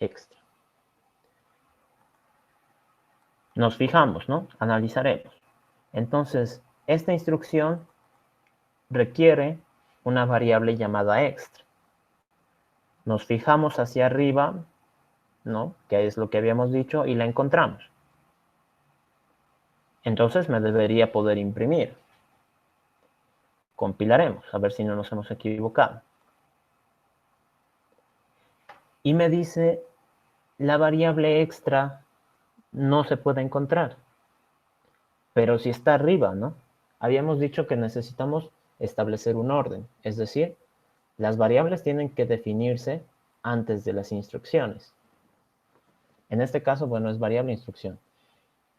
Extra. Nos fijamos, ¿no? Analizaremos. Entonces, esta instrucción requiere una variable llamada extra. Nos fijamos hacia arriba, ¿no? Que es lo que habíamos dicho, y la encontramos. Entonces me debería poder imprimir. Compilaremos, a ver si no nos hemos equivocado. Y me dice, la variable extra no se puede encontrar. Pero si está arriba, ¿no? Habíamos dicho que necesitamos establecer un orden, es decir, las variables tienen que definirse antes de las instrucciones. En este caso, bueno, es variable instrucción.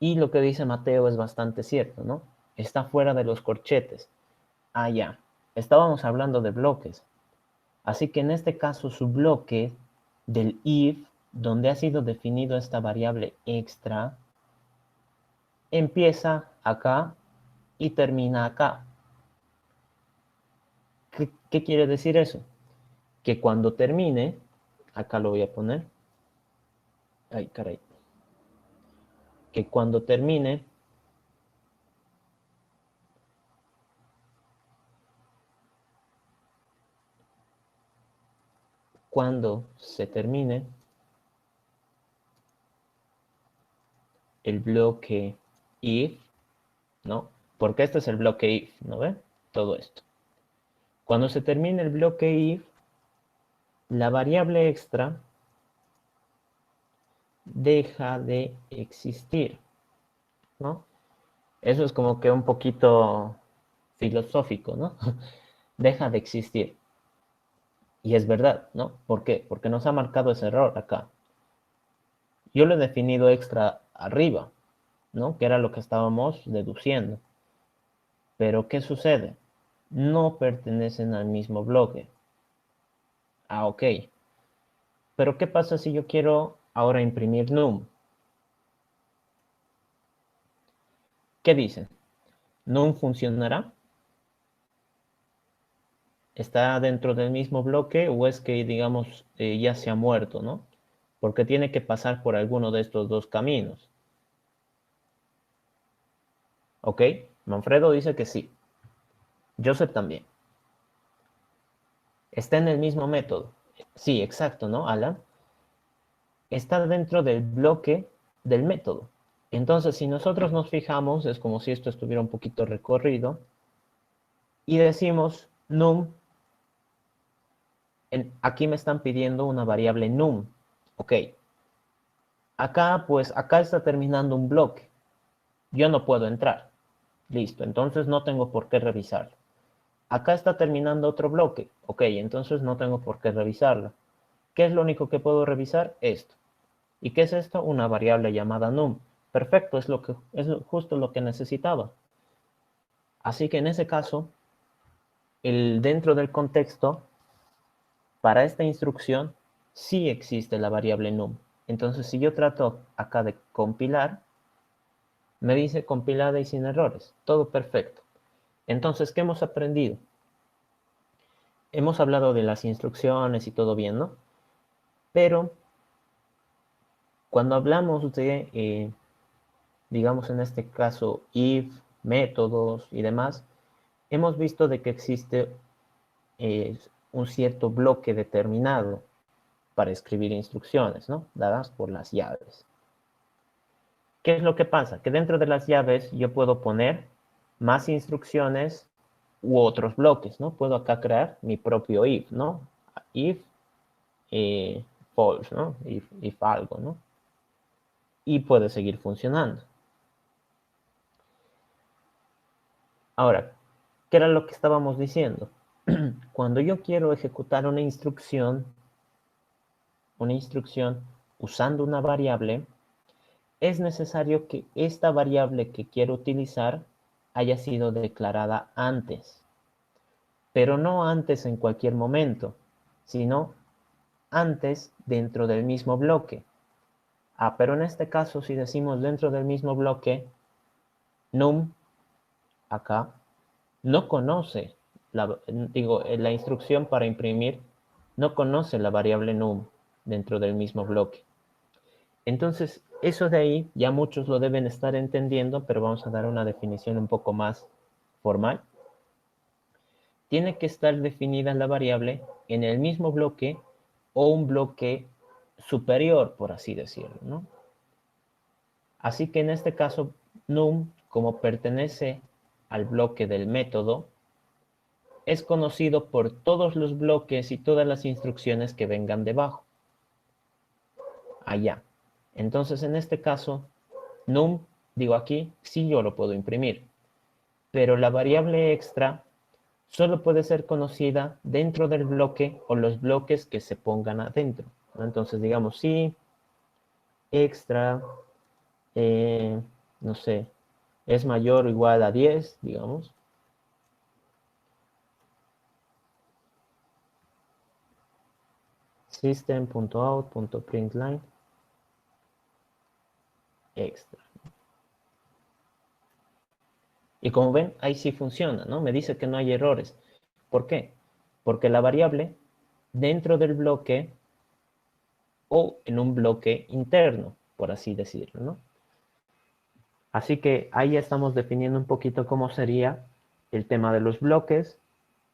Y lo que dice Mateo es bastante cierto, ¿no? Está fuera de los corchetes. Ah, ya. Estábamos hablando de bloques. Así que en este caso, su bloque del if, donde ha sido definido esta variable extra, empieza acá y termina acá. ¿Qué quiere decir eso? Que cuando termine, acá lo voy a poner, ay caray, que cuando termine, cuando se termine el bloque if, ¿no? Porque este es el bloque if, ¿no ve? Todo esto. Cuando se termine el bloque if, la variable extra deja de existir, ¿no? Eso es como que un poquito filosófico, ¿no? Deja de existir. Y es verdad, ¿no? ¿Por qué? Porque nos ha marcado ese error acá. Yo lo he definido extra arriba, ¿no? Que era lo que estábamos deduciendo. Pero ¿qué sucede? No pertenecen al mismo bloque. Ah, ok. Pero ¿qué pasa si yo quiero ahora imprimir num? ¿Qué dicen? ¿Num funcionará? ¿Está dentro del mismo bloque o es que, digamos, ya se ha muerto, ¿no? Porque tiene que pasar por alguno de estos dos caminos. ¿Ok? Manfredo dice que sí. Joseph también. Está en el mismo método. Sí, exacto, ¿no, Alan? Está dentro del bloque del método. Entonces, si nosotros nos fijamos, es como si esto estuviera un poquito recorrido, y decimos num, aquí me están pidiendo una variable num. Ok, acá pues, acá está terminando un bloque. Yo no puedo entrar. Listo, entonces no tengo por qué revisarlo. Acá está terminando otro bloque. Ok, entonces no tengo por qué revisarlo. ¿Qué es lo único que puedo revisar? Esto. ¿Y qué es esto? Una variable llamada num. Perfecto, es justo lo que necesitaba. Así que en ese caso, dentro del contexto, para esta instrucción, sí existe la variable num. Entonces, si yo trato acá de compilar, me dice compilada y sin errores. Todo perfecto. Entonces, ¿qué hemos aprendido? Hemos hablado de las instrucciones y todo bien, ¿no? Pero cuando hablamos de, digamos en este caso, if, métodos y demás, hemos visto de que existe un cierto bloque determinado para escribir instrucciones, ¿no? Dadas por las llaves. ¿Qué es lo que pasa? Que dentro de las llaves yo puedo poner más instrucciones u otros bloques, ¿no? Puedo acá crear mi propio if, ¿no? If eh, false, ¿no? If algo, ¿no? Y puede seguir funcionando. Ahora, ¿qué era lo que estábamos diciendo? Cuando yo quiero ejecutar una instrucción usando una variable, es necesario que esta variable que quiero utilizar haya sido declarada antes, pero no antes en cualquier momento, sino antes dentro del mismo bloque. Pero en este caso, si decimos dentro del mismo bloque, num, acá, no conoce, la instrucción para imprimir no conoce la variable num dentro del mismo bloque. Entonces, eso de ahí ya muchos lo deben estar entendiendo, pero vamos a dar una definición un poco más formal. Tiene que estar definida la variable en el mismo bloque o un bloque superior, por así decirlo, ¿no? Así que en este caso, num, como pertenece al bloque del método, es conocido por todos los bloques y todas las instrucciones que vengan debajo. Allá. Entonces, en este caso, num, digo aquí, sí yo lo puedo imprimir, pero la variable extra solo puede ser conocida dentro del bloque o los bloques que se pongan adentro, ¿no? Entonces, digamos, sí, extra, eh, no sé, es mayor o igual a 10, digamos. System.out.println extra. Y como ven, ahí sí funciona, ¿no? Me dice que no hay errores. ¿Por qué? Porque la variable dentro del bloque o en un bloque interno, por así decirlo, ¿no? Así que ahí ya estamos definiendo un poquito cómo sería el tema de los bloques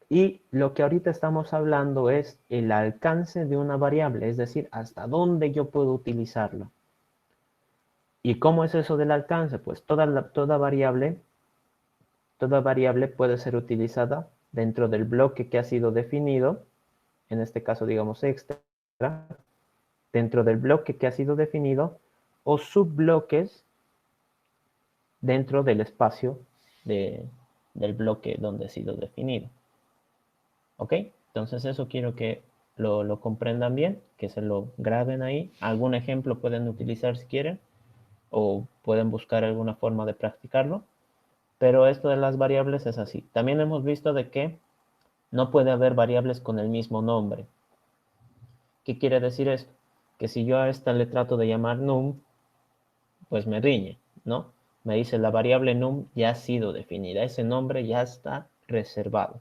y lo que ahorita estamos hablando es el alcance de una variable, es decir, hasta dónde yo puedo utilizarla. ¿Y cómo es eso del alcance? Pues toda variable puede ser utilizada dentro del bloque que ha sido definido, en este caso digamos extra, dentro del bloque que ha sido definido o subbloques dentro del espacio del bloque donde ha sido definido. ¿Ok? Entonces eso quiero que lo comprendan bien, que se lo graben ahí. Algún ejemplo pueden utilizar si quieren o pueden buscar alguna forma de practicarlo. Pero esto de las variables es así. También hemos visto de que no puede haber variables con el mismo nombre. ¿Qué quiere decir esto? Que si yo a esta le trato de llamar num, pues me riñe, ¿no? Me dice la variable num ya ha sido definida, ese nombre ya está reservado.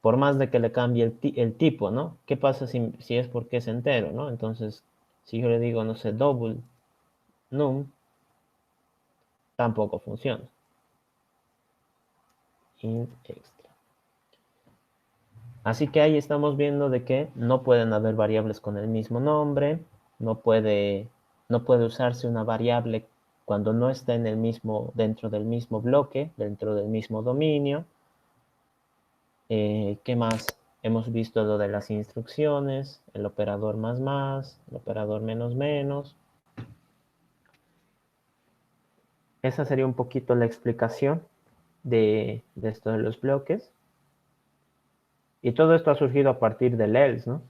Por más de que le cambie el tipo, ¿no? ¿Qué pasa si es porque es entero, ¿no? Entonces, si yo le digo, no sé, double num, tampoco funciona. Int extra. Así que ahí estamos viendo de que no pueden haber variables con el mismo nombre, no puede No puede usarse una variable cuando no está en el mismo, dentro del mismo bloque, dentro del mismo dominio. ¿Qué más? Hemos visto lo de las instrucciones, el operador más, el operador menos. Esa sería un poquito la explicación de esto de los bloques. Y todo esto ha surgido a partir del else, ¿no?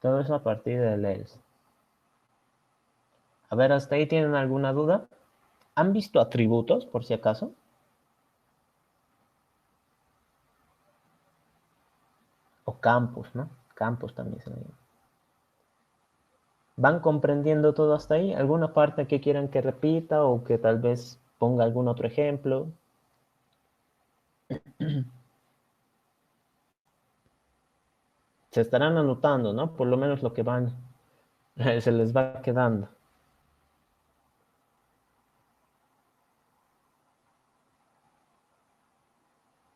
Todo eso a partir del else. A ver, ¿hasta ahí tienen alguna duda? ¿Han visto atributos, por si acaso? O campos, ¿no? Campos también se le llama. ¿Van comprendiendo todo hasta ahí? ¿Alguna parte que quieran que repita o que tal vez ponga algún otro ejemplo? Se estarán anotando, ¿no? Por lo menos lo que van, se les va quedando.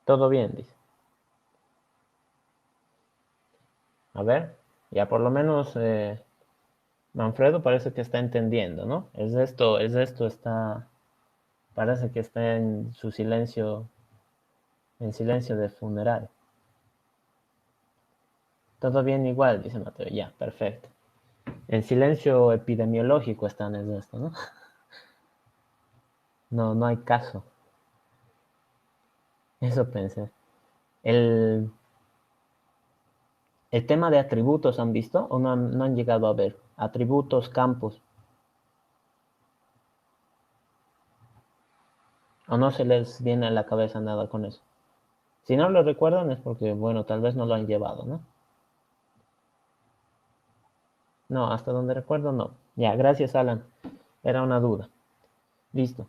Todo bien, dice. A ver, ya por lo menos Manfredo parece que está entendiendo, ¿no? Es esto, está, parece que está en silencio de funeral. Todo bien igual, dice Mateo, ya, perfecto. En silencio epidemiológico están en esto, ¿no? No, no hay caso. Eso pensé. El, el tema de atributos, ¿han visto? ¿O no han llegado a ver? Atributos, campos. ¿O no se les viene a la cabeza nada con eso? Si no lo recuerdan es porque, bueno, tal vez no lo han llevado, ¿no? No, hasta donde recuerdo no. Ya, gracias, Alan. Era una duda. Listo.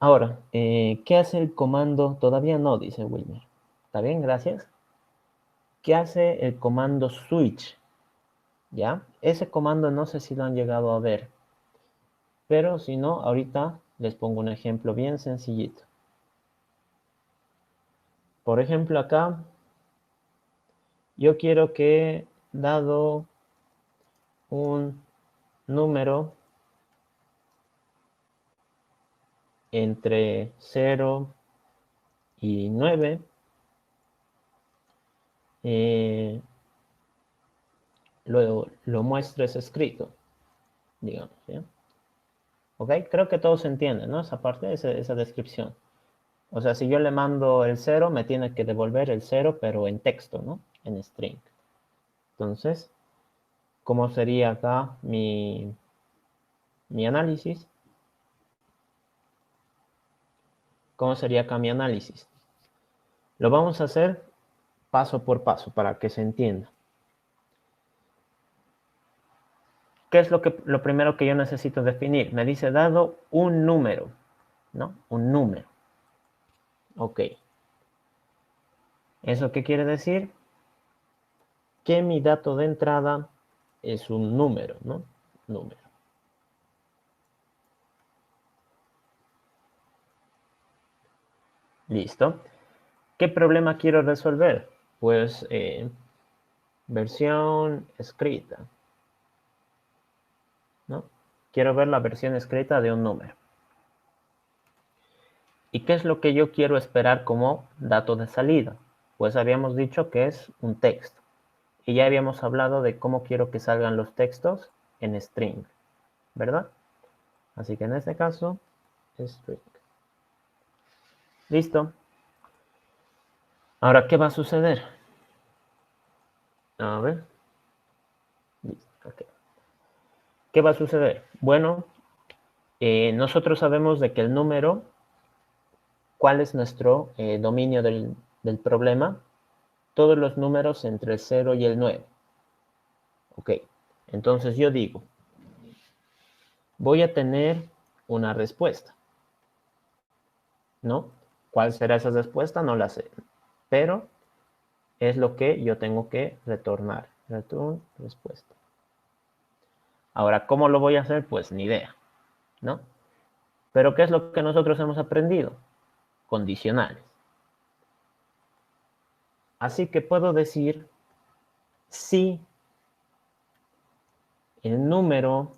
Ahora, ¿qué hace el comando? Todavía no, dice Wilmer. ¿Está bien? Gracias. ¿Qué hace el comando switch? ¿Ya? Ese comando no sé si lo han llegado a ver, pero si no, ahorita les pongo un ejemplo bien sencillito. Por ejemplo, acá yo quiero que, dado un número entre 0 y 9, lo muestres escrito, digamos, ¿ya? ¿Ok? Creo que todos entienden, ¿no? Esa parte, esa descripción. O sea, si yo le mando el 0, me tiene que devolver el 0, pero en texto, ¿no? En string. Entonces, ¿cómo sería acá mi análisis? ¿Cómo sería acá mi análisis? Lo vamos a hacer paso por paso para que se entienda. ¿Qué es lo primero que yo necesito definir? Me dice dado un número, ¿no? Un número. Ok. ¿Eso qué quiere decir? Que mi dato de entrada es un número, ¿no? Número. Listo. ¿Qué problema quiero resolver? Pues versión escrita, ¿no? Quiero ver la versión escrita de un número. ¿Y qué es lo que yo quiero esperar como dato de salida? Pues habíamos dicho que es un texto. Y ya habíamos hablado de cómo quiero que salgan los textos en string, ¿verdad? Así que en este caso, string. Listo. Ahora, ¿qué va a suceder? A ver. Listo. Okay. ¿Qué va a suceder? Bueno, nosotros sabemos de que el número, ¿cuál es nuestro dominio del problema? Todos los números entre el 0 y el 9. Ok, entonces yo digo, voy a tener una respuesta, ¿no? ¿Cuál será esa respuesta? No la sé, pero es lo que yo tengo que retornar. Return respuesta. Ahora, ¿cómo lo voy a hacer? Pues ni idea, ¿no? Pero ¿qué es lo que nosotros hemos aprendido? Condicionales. Así que puedo decir si el número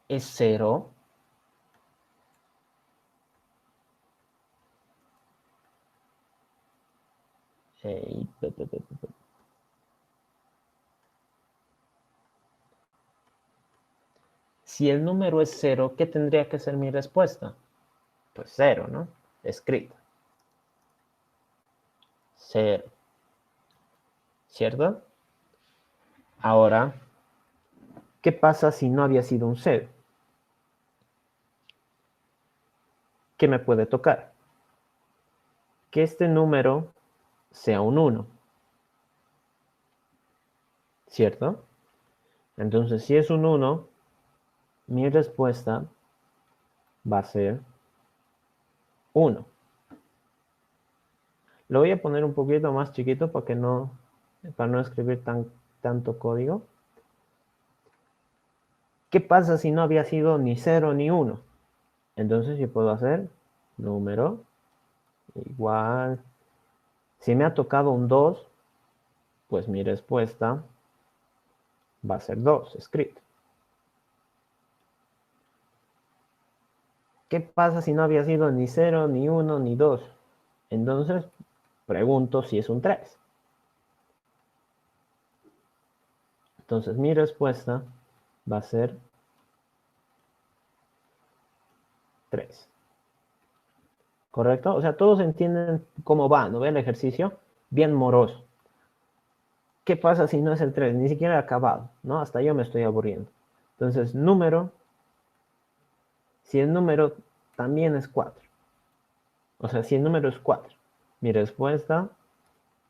es 0, si el número es 0, ¿qué tendría que ser mi respuesta? Pues 0, ¿no? Escrita. 0. ¿Cierto? Ahora, ¿qué pasa si no había sido un 0? ¿Qué me puede tocar? Que este número sea un 1. ¿Cierto? Entonces, si es un 1, mi respuesta va a ser 1. Lo voy a poner un poquito más chiquito para no escribir tanto código. ¿Qué pasa si no había sido ni 0 ni 1? Entonces yo puedo hacer número igual. Si me ha tocado un 2, pues mi respuesta va a ser 2 escrito. ¿Qué pasa si no había sido ni 0, ni 1, ni 2? Entonces pregunto si es un 3. Entonces mi respuesta va a ser 3. ¿Correcto? O sea, todos entienden cómo va, ¿no ve el ejercicio? Bien moroso. ¿Qué pasa si no es el 3? Ni siquiera he acabado, ¿no? Hasta yo me estoy aburriendo. Entonces, número, si el número también es 4, o sea, si el número es 4, mi respuesta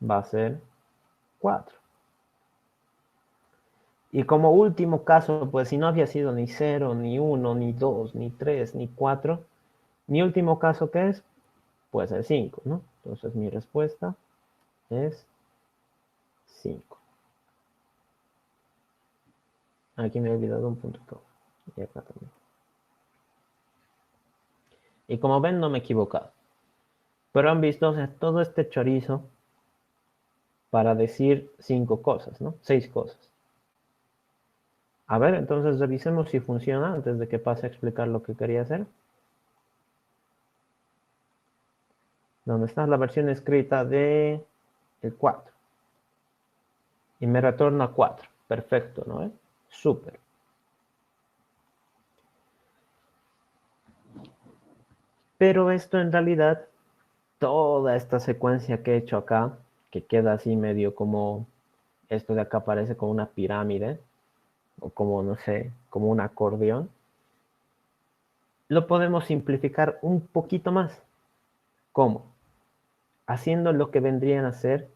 va a ser 4. Y como último caso, pues si no había sido ni 0, ni 1, ni 2, ni 3, ni 4, mi último caso, ¿qué es? Pues el 5, ¿no? Entonces mi respuesta es 5. Aquí me he olvidado un punto com. Y acá también. Y como ven, no me he equivocado. Pero han visto, o sea, todo este chorizo para decir 5 cosas, ¿no? 6 cosas. A ver, entonces revisemos si funciona antes de que pase a explicar lo que quería hacer. ¿Dónde está la versión escrita de el 4? Y me retorna 4. Perfecto, ¿no? Súper. Pero esto en realidad, toda esta secuencia que he hecho acá, que queda así medio como, esto de acá parece como una pirámide, o como, no sé, como un acordeón, lo podemos simplificar un poquito más. ¿Cómo? Haciendo lo que vendrían a ser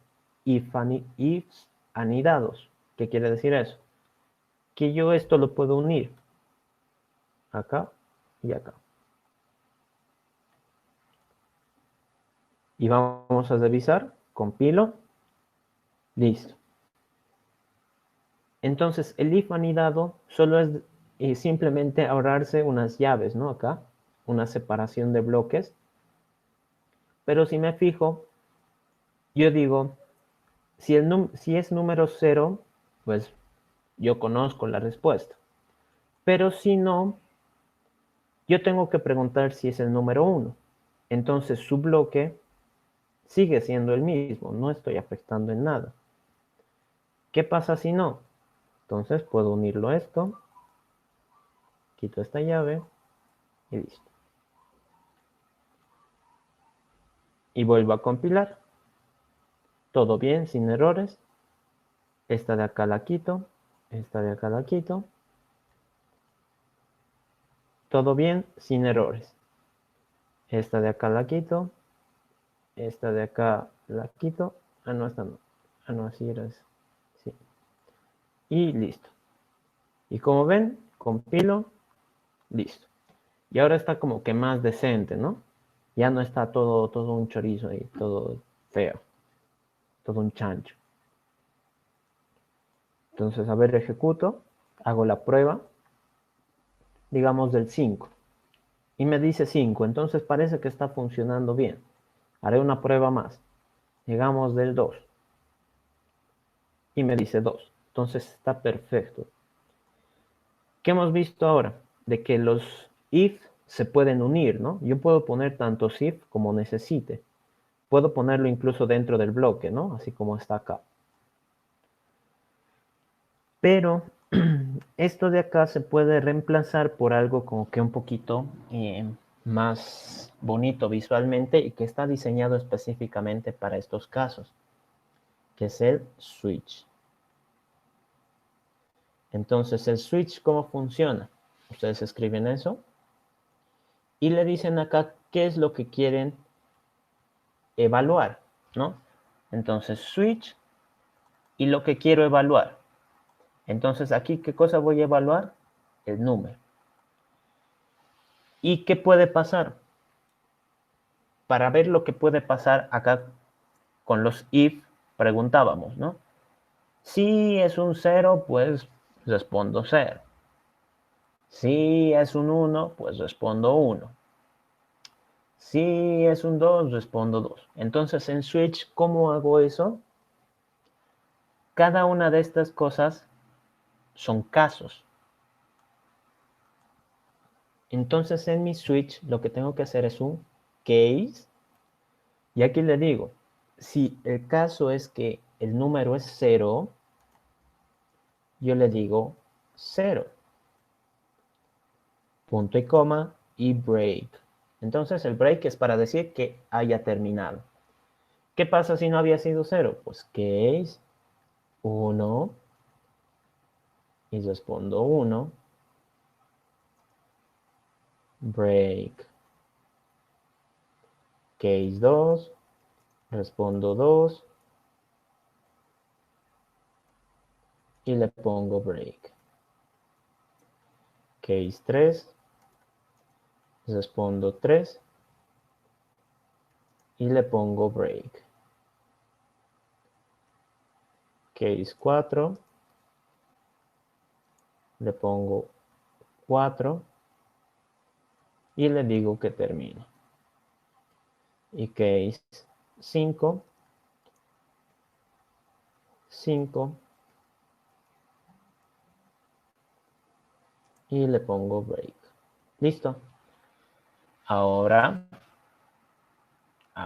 ifs anidados. ¿Qué quiere decir eso? Que yo esto lo puedo unir acá y acá. Y vamos a revisar, compilo, listo. Entonces, el if anidado solo es simplemente ahorrarse unas llaves, ¿no? Acá, una separación de bloques. Pero si me fijo, yo digo, si es número 0, pues yo conozco la respuesta. Pero si no, yo tengo que preguntar si es el número 1. Entonces su bloque sigue siendo el mismo, no estoy afectando en nada. ¿Qué pasa si no? Entonces puedo unirlo a esto, quito esta llave y listo. Y vuelvo a compilar. Todo bien, sin errores. Esta de acá la quito, esta de acá la quito. Todo bien, sin errores. Esta de acá la quito, esta de acá la quito. Ah, no, esta no. Ah, no, así era eso. Sí. Y listo. Y como ven, compilo, listo. Y ahora está como que más decente, ¿no? Ya no está todo un chorizo ahí, todo feo, todo un chancho. Entonces, a ver, ejecuto, hago la prueba, digamos del 5. Y me dice 5, entonces parece que está funcionando bien. Haré una prueba más, digamos del 2. Y me dice 2. Entonces está perfecto. ¿Qué hemos visto ahora? De que los if se pueden unir, ¿no? Yo puedo poner tantos if como necesite. Puedo ponerlo incluso dentro del bloque, ¿no? Así como está acá. Pero esto de acá se puede reemplazar por algo como que un poquito más bonito visualmente y que está diseñado específicamente para estos casos, que es el switch. Entonces, el switch, ¿cómo funciona? Ustedes escriben eso y le dicen acá qué es lo que quieren evaluar, ¿no? Entonces, switch y lo que quiero evaluar. Entonces, aquí, ¿qué cosa voy a evaluar? El número. ¿Y qué puede pasar? Para ver lo que puede pasar acá con los if, preguntábamos, ¿no? Si es un 0, pues respondo 0. Si es un 1, pues respondo 1. Si es un 2, respondo 2. Entonces, en switch, ¿cómo hago eso? Cada una de estas cosas son casos. Entonces, en mi switch, lo que tengo que hacer es un case. Y aquí le digo, si el caso es que el número es 0, yo le digo 0. Punto y coma y break. Entonces, el break es para decir que haya terminado. ¿Qué pasa si no había sido 0? Pues case 1 y respondo 1. Break. Case 2, respondo 2 y le pongo break. Case 3, respondo 3 y le pongo break. Case 4, le pongo 4 y le digo que termine. Y case 5, 5 y le pongo break. Listo. Ahora,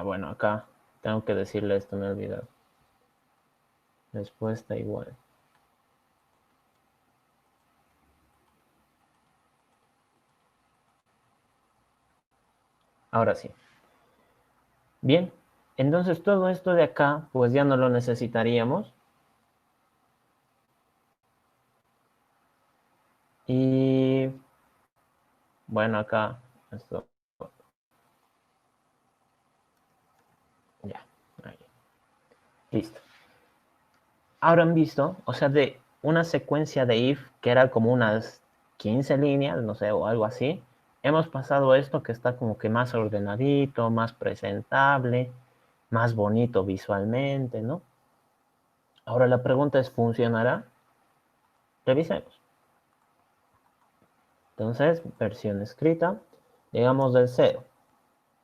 bueno, acá tengo que decirle esto, me he olvidado. Respuesta igual. Ahora sí. Bien, entonces todo esto de acá, pues ya no lo necesitaríamos. Y bueno, acá, esto, ya, ahí, listo. Ahora han visto, o sea, de una secuencia de if que era como unas 15 líneas, no sé, o algo así, hemos pasado a esto que está como que más ordenadito, más presentable, más bonito visualmente, ¿no? Ahora la pregunta es, ¿funcionará? Revisemos. Entonces, versión escrita, llegamos del 0.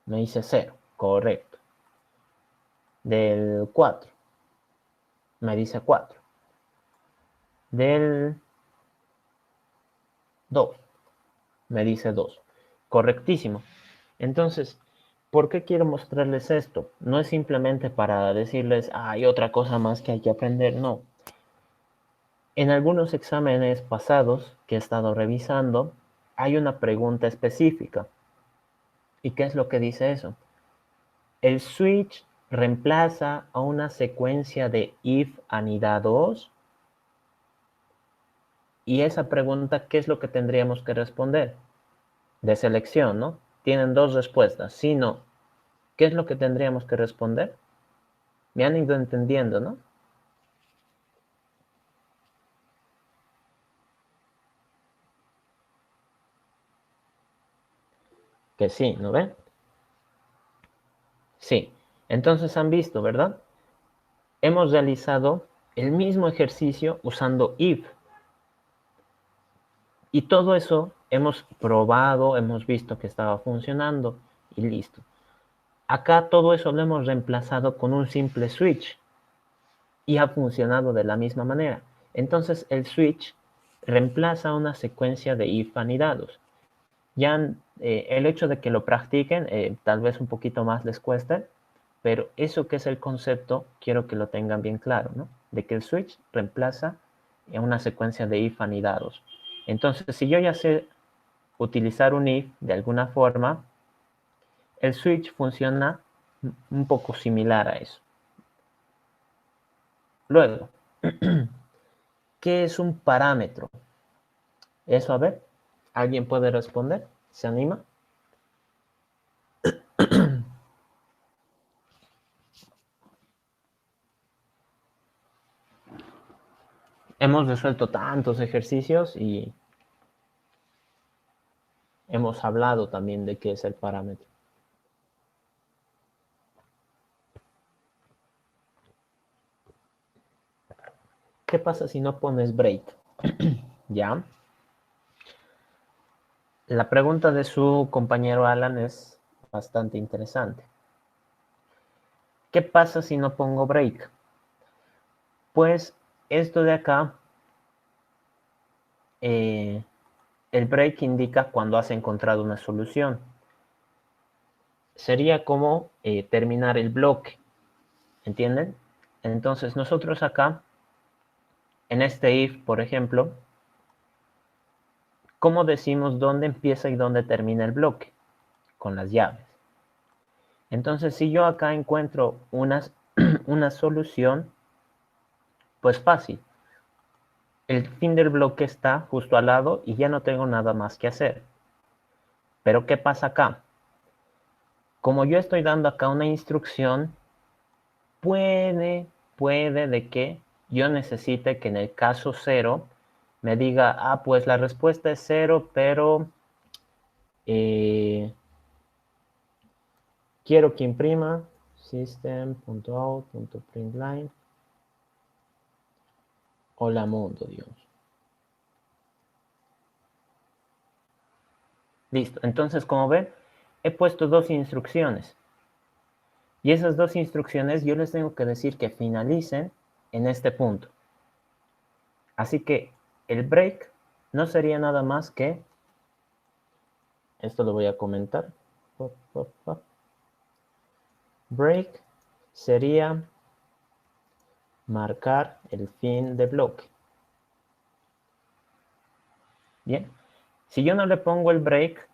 Me dice 0, correcto. Del 4, me dice 4. Del 2, me dice 2. Correctísimo. Entonces, ¿por qué quiero mostrarles esto? No es simplemente para decirles, hay otra cosa más que hay que aprender, no. En algunos exámenes pasados que he estado revisando, hay una pregunta específica. ¿Y qué es lo que dice eso? El switch reemplaza a una secuencia de if anidados. Y esa pregunta, ¿qué es lo que tendríamos que responder? De selección, ¿no? Tienen dos respuestas, sí, no. ¿Qué es lo que tendríamos que responder? Me han ido entendiendo, ¿no? Que sí, ¿no ven? Sí. Entonces han visto, ¿verdad? Hemos realizado el mismo ejercicio usando if. Y todo eso hemos probado, hemos visto que estaba funcionando y listo. Acá todo eso lo hemos reemplazado con un simple switch y ha funcionado de la misma manera. Entonces el switch reemplaza una secuencia de if anidados. Ya el hecho de que lo practiquen, tal vez un poquito más les cueste, pero eso que es el concepto, quiero que lo tengan bien claro, ¿no? De que el switch reemplaza una secuencia de if anidados. Entonces, si yo ya sé utilizar un if de alguna forma, el switch funciona un poco similar a eso. Luego, ¿qué es un parámetro? Eso, a ver, ¿alguien puede responder? ¿Se anima? Hemos resuelto tantos ejercicios y hemos hablado también de qué es el parámetro. ¿Qué pasa si no pones break? ¿Ya? La pregunta de su compañero Alan es bastante interesante. ¿Qué pasa si no pongo break? Pues esto de acá, el break indica cuando has encontrado una solución. Sería como terminar el bloque, ¿entienden? Entonces nosotros acá, en este if, por ejemplo, ¿cómo decimos dónde empieza y dónde termina el bloque? Con las llaves. Entonces, si yo acá encuentro una solución, pues fácil. El fin del bloque está justo al lado y ya no tengo nada más que hacer. Pero ¿qué pasa acá? Como yo estoy dando acá una instrucción, puede de que yo necesite que en el caso 0 me diga, pues la respuesta es 0, pero quiero que imprima system.out.println. Hola mundo, Dios. Listo. Entonces, como ven, he puesto dos instrucciones. Y esas dos instrucciones yo les tengo que decir que finalicen en este punto. Así que el break no sería nada más que, esto lo voy a comentar. Break sería marcar el fin de bloque. Bien. Si yo no le pongo el break,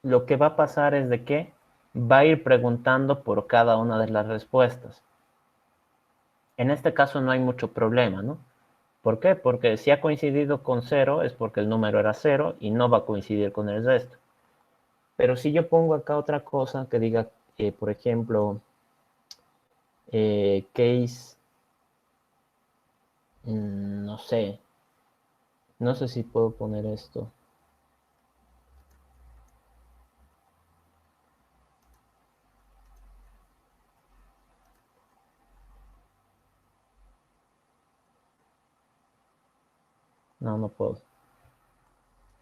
lo que va a pasar es de que va a ir preguntando por cada una de las respuestas. En este caso no hay mucho problema, ¿no? ¿Por qué? Porque si ha coincidido con 0 es porque el número era 0 y no va a coincidir con el resto. Pero si yo pongo acá otra cosa que diga, por ejemplo, case, no sé, no sé si puedo poner esto. No, no puedo.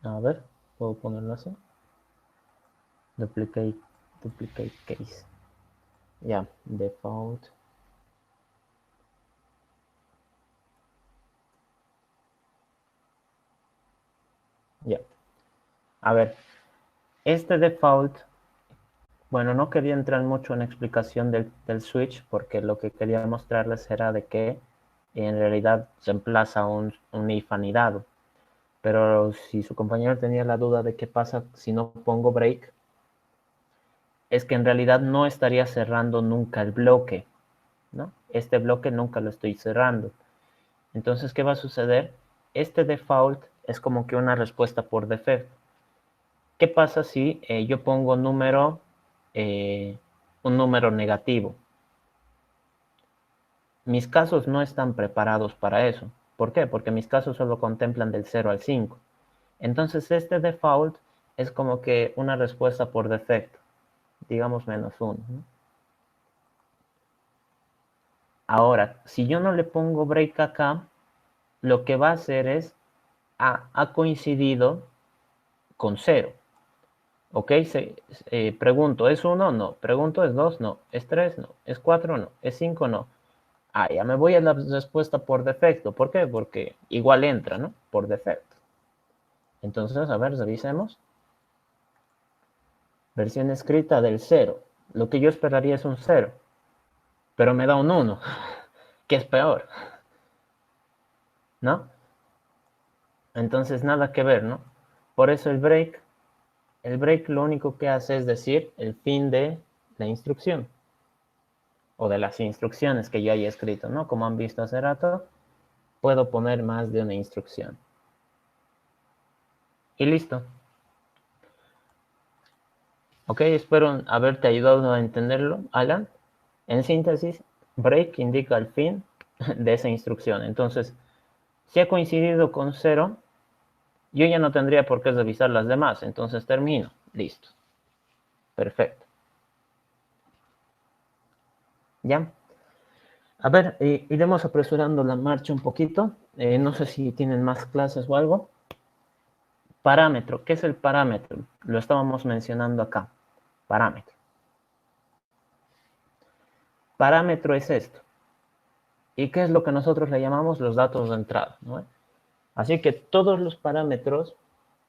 A ver, ¿puedo ponerlo así? Duplicate case. Ya, default. Ya. A ver, este default, bueno, no quería entrar mucho en explicación del switch porque lo que quería mostrarles era de que en realidad reemplaza un if anidado. Pero si su compañero tenía la duda de qué pasa si no pongo break, es que en realidad no estaría cerrando nunca el bloque, ¿no? Este bloque nunca lo estoy cerrando. Entonces, ¿qué va a suceder? Este default es como que una respuesta por defecto. ¿Qué pasa si yo pongo un número negativo? Mis casos no están preparados para eso. ¿Por qué? Porque mis casos solo contemplan del 0 al 5. Entonces, este default es como que una respuesta por defecto, digamos -1. ¿no? Ahora, si yo no le pongo break acá, lo que va a hacer es, ha coincidido con 0. ¿Ok? Pregunto, ¿es 1? No. Pregunto, ¿es 2? No. ¿Es 3? No. ¿Es 4? No. ¿Es 5? No. Ya me voy a la respuesta por defecto. ¿Por qué? Porque igual entra, ¿no? Por defecto. Entonces, a ver, revisemos. Versión escrita del 0. Lo que yo esperaría es un 0. Pero me da un 1, que es peor. ¿No? Entonces, nada que ver, ¿no? Por eso el break lo único que hace es decir el fin de la instrucción. O de las instrucciones que yo haya escrito, ¿no? Como han visto hace rato, puedo poner más de una instrucción. Y listo. Ok, espero haberte ayudado a entenderlo, Alan. En síntesis, break indica el fin de esa instrucción. Entonces, si ha coincidido con 0, yo ya no tendría por qué revisar las demás. Entonces termino. Listo. Perfecto. ¿Ya? A ver, iremos apresurando la marcha un poquito. No sé si tienen más clases o algo. Parámetro. ¿Qué es el parámetro? Lo estábamos mencionando acá. Parámetro. Parámetro es esto. ¿Y qué es lo que nosotros le llamamos los datos de entrada? ¿No? Así que todos los parámetros,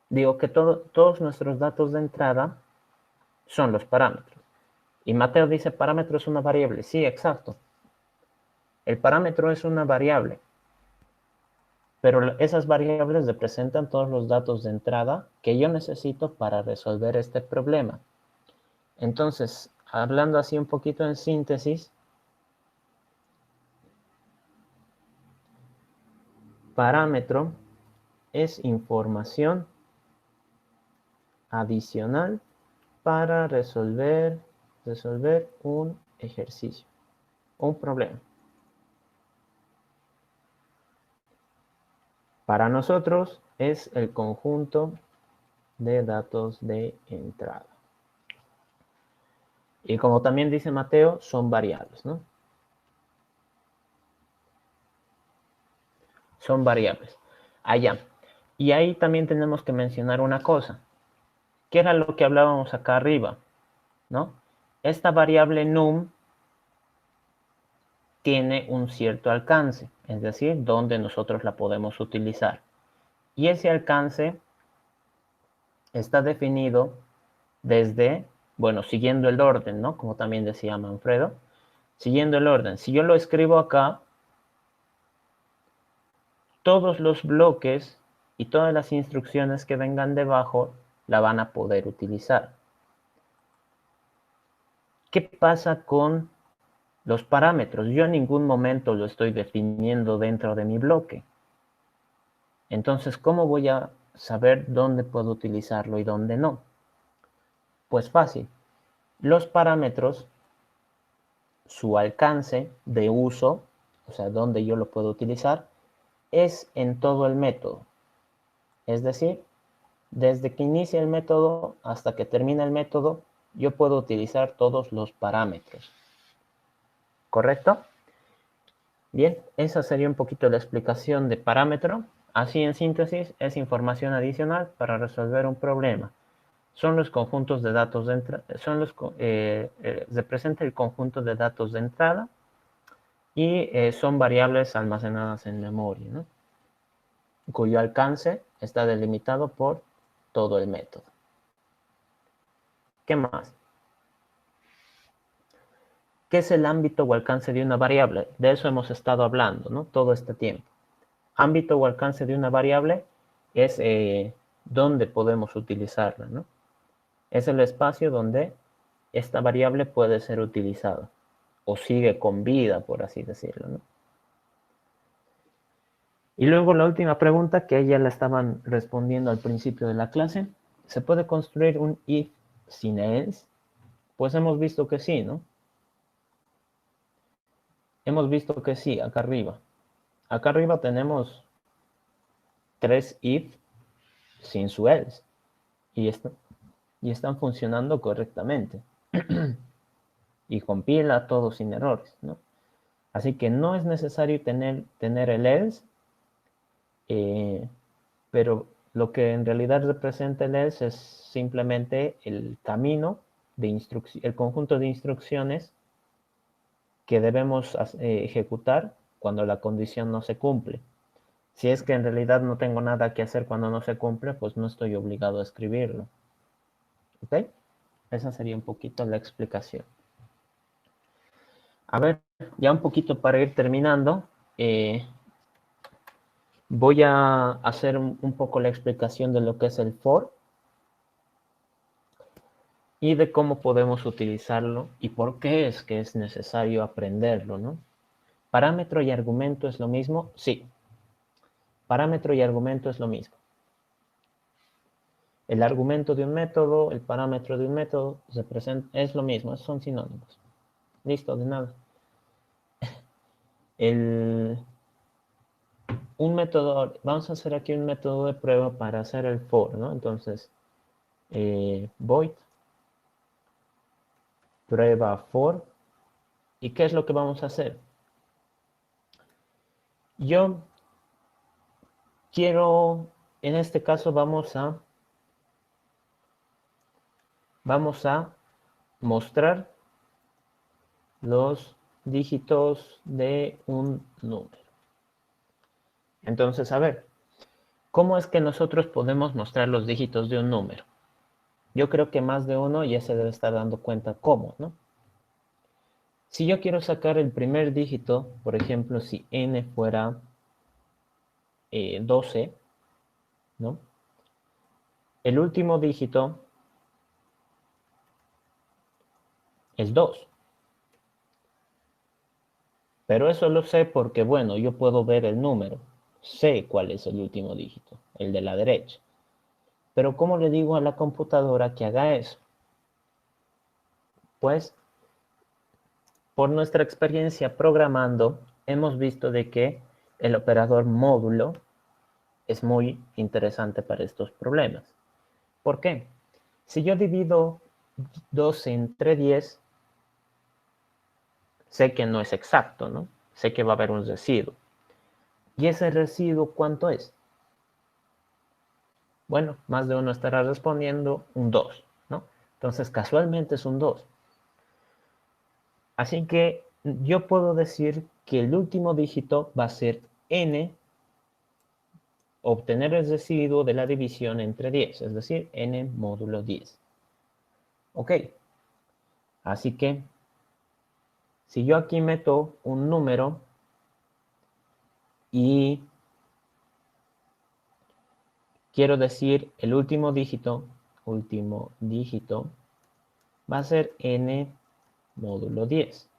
digo que todos nuestros datos de entrada son los parámetros. Y Mateo dice, parámetro es una variable. Sí, exacto. El parámetro es una variable. Pero esas variables representan todos los datos de entrada que yo necesito para resolver este problema. Entonces, hablando así un poquito en síntesis, parámetro es información adicional para resolver un ejercicio, un problema. Para nosotros es el conjunto de datos de entrada. Y como también dice Mateo, son variables, ¿no? Son variables. Allá. Y ahí también tenemos que mencionar una cosa. ¿Qué era lo que hablábamos acá arriba? ¿No? Esta variable num tiene un cierto alcance, es decir, donde nosotros la podemos utilizar. Y ese alcance está definido desde, bueno, siguiendo el orden, ¿no? Como también decía Manfredo, siguiendo el orden. Si yo lo escribo acá, todos los bloques y todas las instrucciones que vengan debajo la van a poder utilizar. ¿Qué pasa con los parámetros? Yo en ningún momento lo estoy definiendo dentro de mi bloque. Entonces, ¿cómo voy a saber dónde puedo utilizarlo y dónde no? Pues fácil. Los parámetros, su alcance de uso, o sea, dónde yo lo puedo utilizar, es en todo el método. Es decir, desde que inicia el método hasta que termina el método, yo puedo utilizar todos los parámetros. ¿Correcto? Bien, esa sería un poquito la explicación de parámetro. Así en síntesis, es información adicional para resolver un problema. Son los conjuntos de datos de entrada, representa el conjunto de datos de entrada y son variables almacenadas en memoria, ¿no? Cuyo alcance está delimitado por todo el método. ¿Qué más? ¿Qué es el ámbito o alcance de una variable? De eso hemos estado hablando, ¿no? Todo este tiempo. Ámbito o alcance de una variable es dónde podemos utilizarla, ¿no? Es el espacio donde esta variable puede ser utilizada o sigue con vida, por así decirlo, ¿no? Y luego la última pregunta, que ya la estaban respondiendo al principio de la clase, ¿se puede construir un if sin else? Pues hemos visto que sí, ¿no? Hemos visto que sí, acá arriba. Acá arriba tenemos 3 if sin su else y están funcionando correctamente. Y compila todo sin errores, ¿no? Así que no es necesario tener el else, pero lo que en realidad representa el else es simplemente el camino de el conjunto de instrucciones que debemos ejecutar cuando la condición no se cumple. Si es que en realidad no tengo nada que hacer cuando no se cumple, pues no estoy obligado a escribirlo. ¿Ok? Esa sería un poquito la explicación. A ver, ya un poquito para ir terminando, voy a hacer un poco la explicación de lo que es el for y de cómo podemos utilizarlo y por qué es que es necesario aprenderlo, ¿no? ¿Parámetro y argumento es lo mismo? Sí. Parámetro y argumento es lo mismo. El argumento de un método, el parámetro de un método, es lo mismo, son sinónimos. Listo, de nada. Un método, vamos a hacer aquí un método de prueba para hacer el for, ¿no? Entonces, void prueba for. ¿Y qué es lo que vamos a hacer? Yo quiero, en este caso vamos a mostrar los dígitos de un número. Entonces, a ver, ¿cómo es que nosotros podemos mostrar los dígitos de un número? Yo creo que más de uno ya se debe estar dando cuenta cómo, ¿no? Si yo quiero sacar el primer dígito, por ejemplo, si n fuera 12, ¿no? El último dígito es 2. Pero eso lo sé porque, bueno, yo puedo ver el número. Sé cuál es el último dígito, el de la derecha. Pero ¿cómo le digo a la computadora que haga eso? Pues, por nuestra experiencia programando, hemos visto de que el operador módulo es muy interesante para estos problemas. ¿Por qué? Si yo divido 12 entre 10, sé que no es exacto, ¿no? Sé que va a haber un residuo. ¿Y ese residuo cuánto es? Bueno, más de uno estará respondiendo un 2, ¿no? Entonces, casualmente es un 2. Así que yo puedo decir que el último dígito va a ser n, obtener el residuo de la división entre 10, es decir, n módulo 10. Ok, así que si yo aquí meto un número y quiero decir el último dígito va a ser n módulo 10.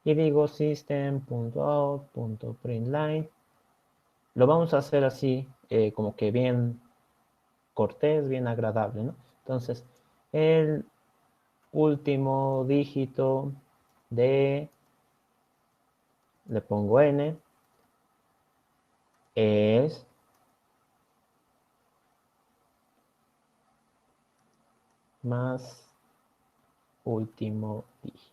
Y digo system.out.println. Lo vamos a hacer así, como que bien cortés, bien agradable, ¿no? Entonces, el último dígito de, le pongo n, es más último dígito.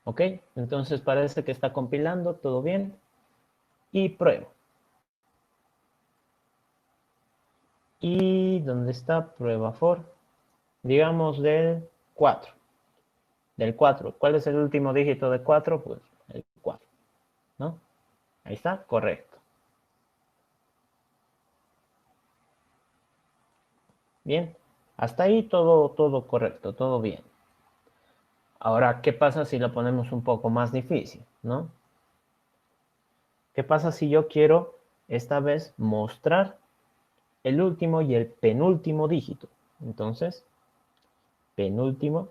¿Ok? Entonces parece que está compilando, todo bien. Y pruebo. ¿Y dónde está prueba for? Digamos del 4. Del 4. ¿Cuál es el último dígito de 4? Pues el 4. ¿No? Ahí está, correcto. Bien. Hasta ahí todo correcto, todo bien. Ahora, ¿qué pasa si lo ponemos un poco más difícil, ¿no? ¿Qué pasa si yo quiero esta vez mostrar el último y el penúltimo dígito? Entonces, penúltimo.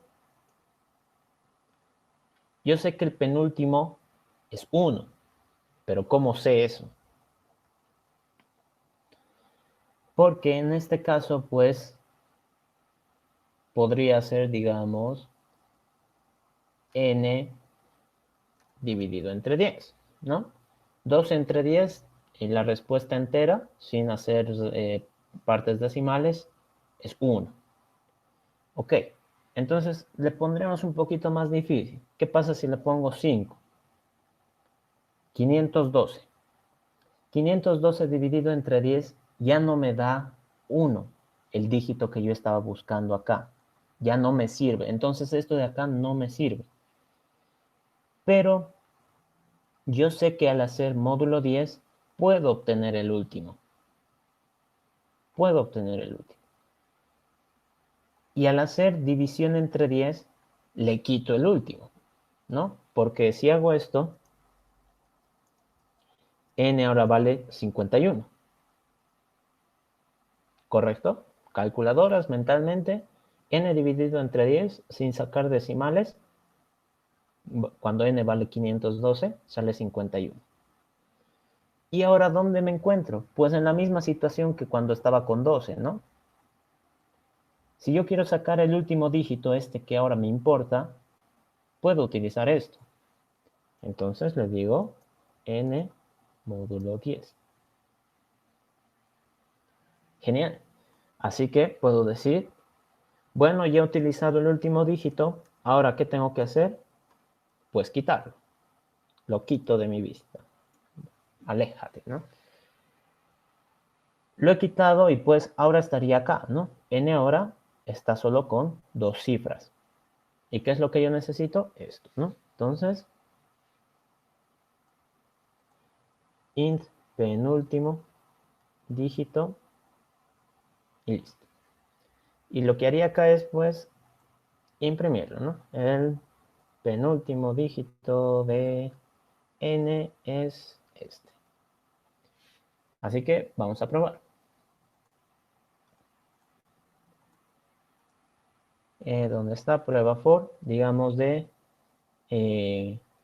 Yo sé que el penúltimo es 1, pero ¿cómo sé eso? Porque en este caso, pues, podría ser, digamos, n dividido entre 10, ¿no? 2 entre 10, en la respuesta entera, sin hacer partes decimales, es 1. Ok, entonces le pondremos un poquito más difícil. ¿Qué pasa si le pongo 5? 512. 512 dividido entre 10 ya no me da 1, el dígito que yo estaba buscando acá. ya no me sirve. Entonces esto de acá no me sirve. Pero yo sé que al hacer módulo 10 puedo obtener el último. Puedo obtener el último. Y al hacer división entre 10, le quito el último, ¿no? Porque si hago esto, n ahora vale 51. ¿Correcto? Calculadoras mentalmente, n dividido entre 10 sin sacar decimales, cuando n vale 512, sale 51. ¿Y ahora dónde me encuentro? Pues en la misma situación que cuando estaba con 12, ¿no? Si yo quiero sacar el último dígito, este que ahora me importa, puedo utilizar esto. Entonces le digo n módulo 10. Genial. Así que puedo decir, bueno, ya he utilizado el último dígito, ahora ¿qué tengo que hacer? Pues quitarlo. Lo quito de mi vista. Aléjate, ¿no? Lo he quitado y pues ahora estaría acá, ¿no? N ahora está solo con 2 cifras. ¿Y qué es lo que yo necesito? Esto, ¿no? Entonces, int penúltimo dígito y listo. Y lo que haría acá es pues imprimirlo, ¿no? El penúltimo dígito de n es este. Así que vamos a probar. ¿Dónde está? Prueba for, digamos de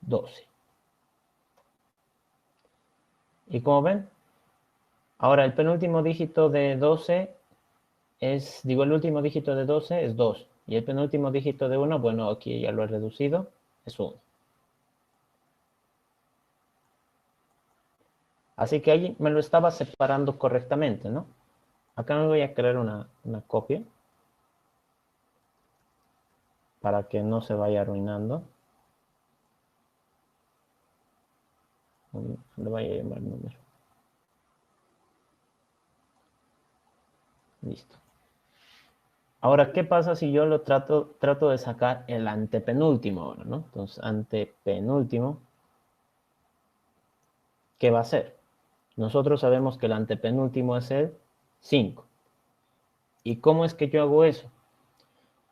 12. Y como ven, ahora el penúltimo dígito de 12 es, digo, el último dígito de 12 es 2. Y el penúltimo dígito de 1, bueno, aquí ya lo he reducido, es 1. Así que ahí me lo estaba separando correctamente, ¿no? Acá me voy a crear una copia para que no se vaya arruinando. Le voy a llamar número. Listo. Ahora, ¿qué pasa si yo lo trato de sacar el antepenúltimo ahora, ¿no? Entonces, antepenúltimo, ¿qué va a ser? Nosotros sabemos que el antepenúltimo es el 5. ¿Y cómo es que yo hago eso?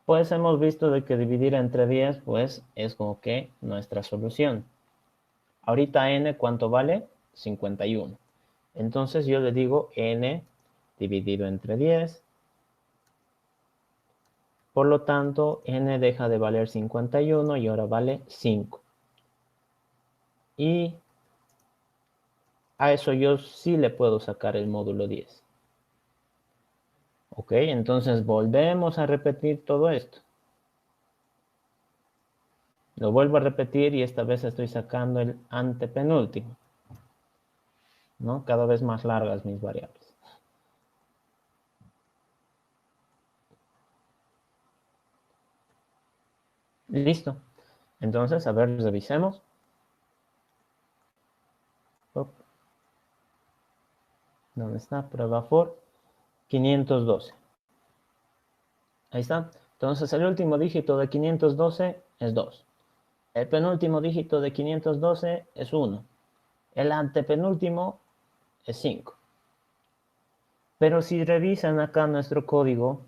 Pues hemos visto de que dividir entre 10, pues, es como que nuestra solución. Ahorita n, ¿cuánto vale? 51. Entonces yo le digo n dividido entre 10. Por lo tanto, n deja de valer 51 y ahora vale 5. Y a eso yo sí le puedo sacar el módulo 10. Ok, entonces volvemos a repetir todo esto. Lo vuelvo a repetir y esta vez estoy sacando el antepenúltimo, ¿no? Cada vez más largas mis variables. Listo. Entonces, a ver, revisemos. ¿Dónde está? Prueba for 512. Ahí está. Entonces, el último dígito de 512 es 2. El penúltimo dígito de 512 es 1. El antepenúltimo es 5. Pero si revisan acá nuestro código,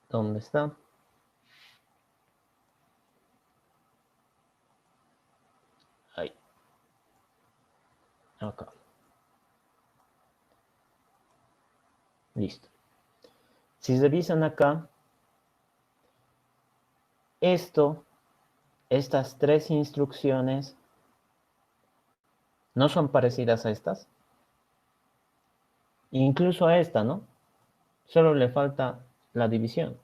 ¿dónde está? Ahí. Acá. Listo. Si revisan acá, estas 3 instrucciones no son parecidas a estas. Incluso a esta, ¿no? Solo le falta la división.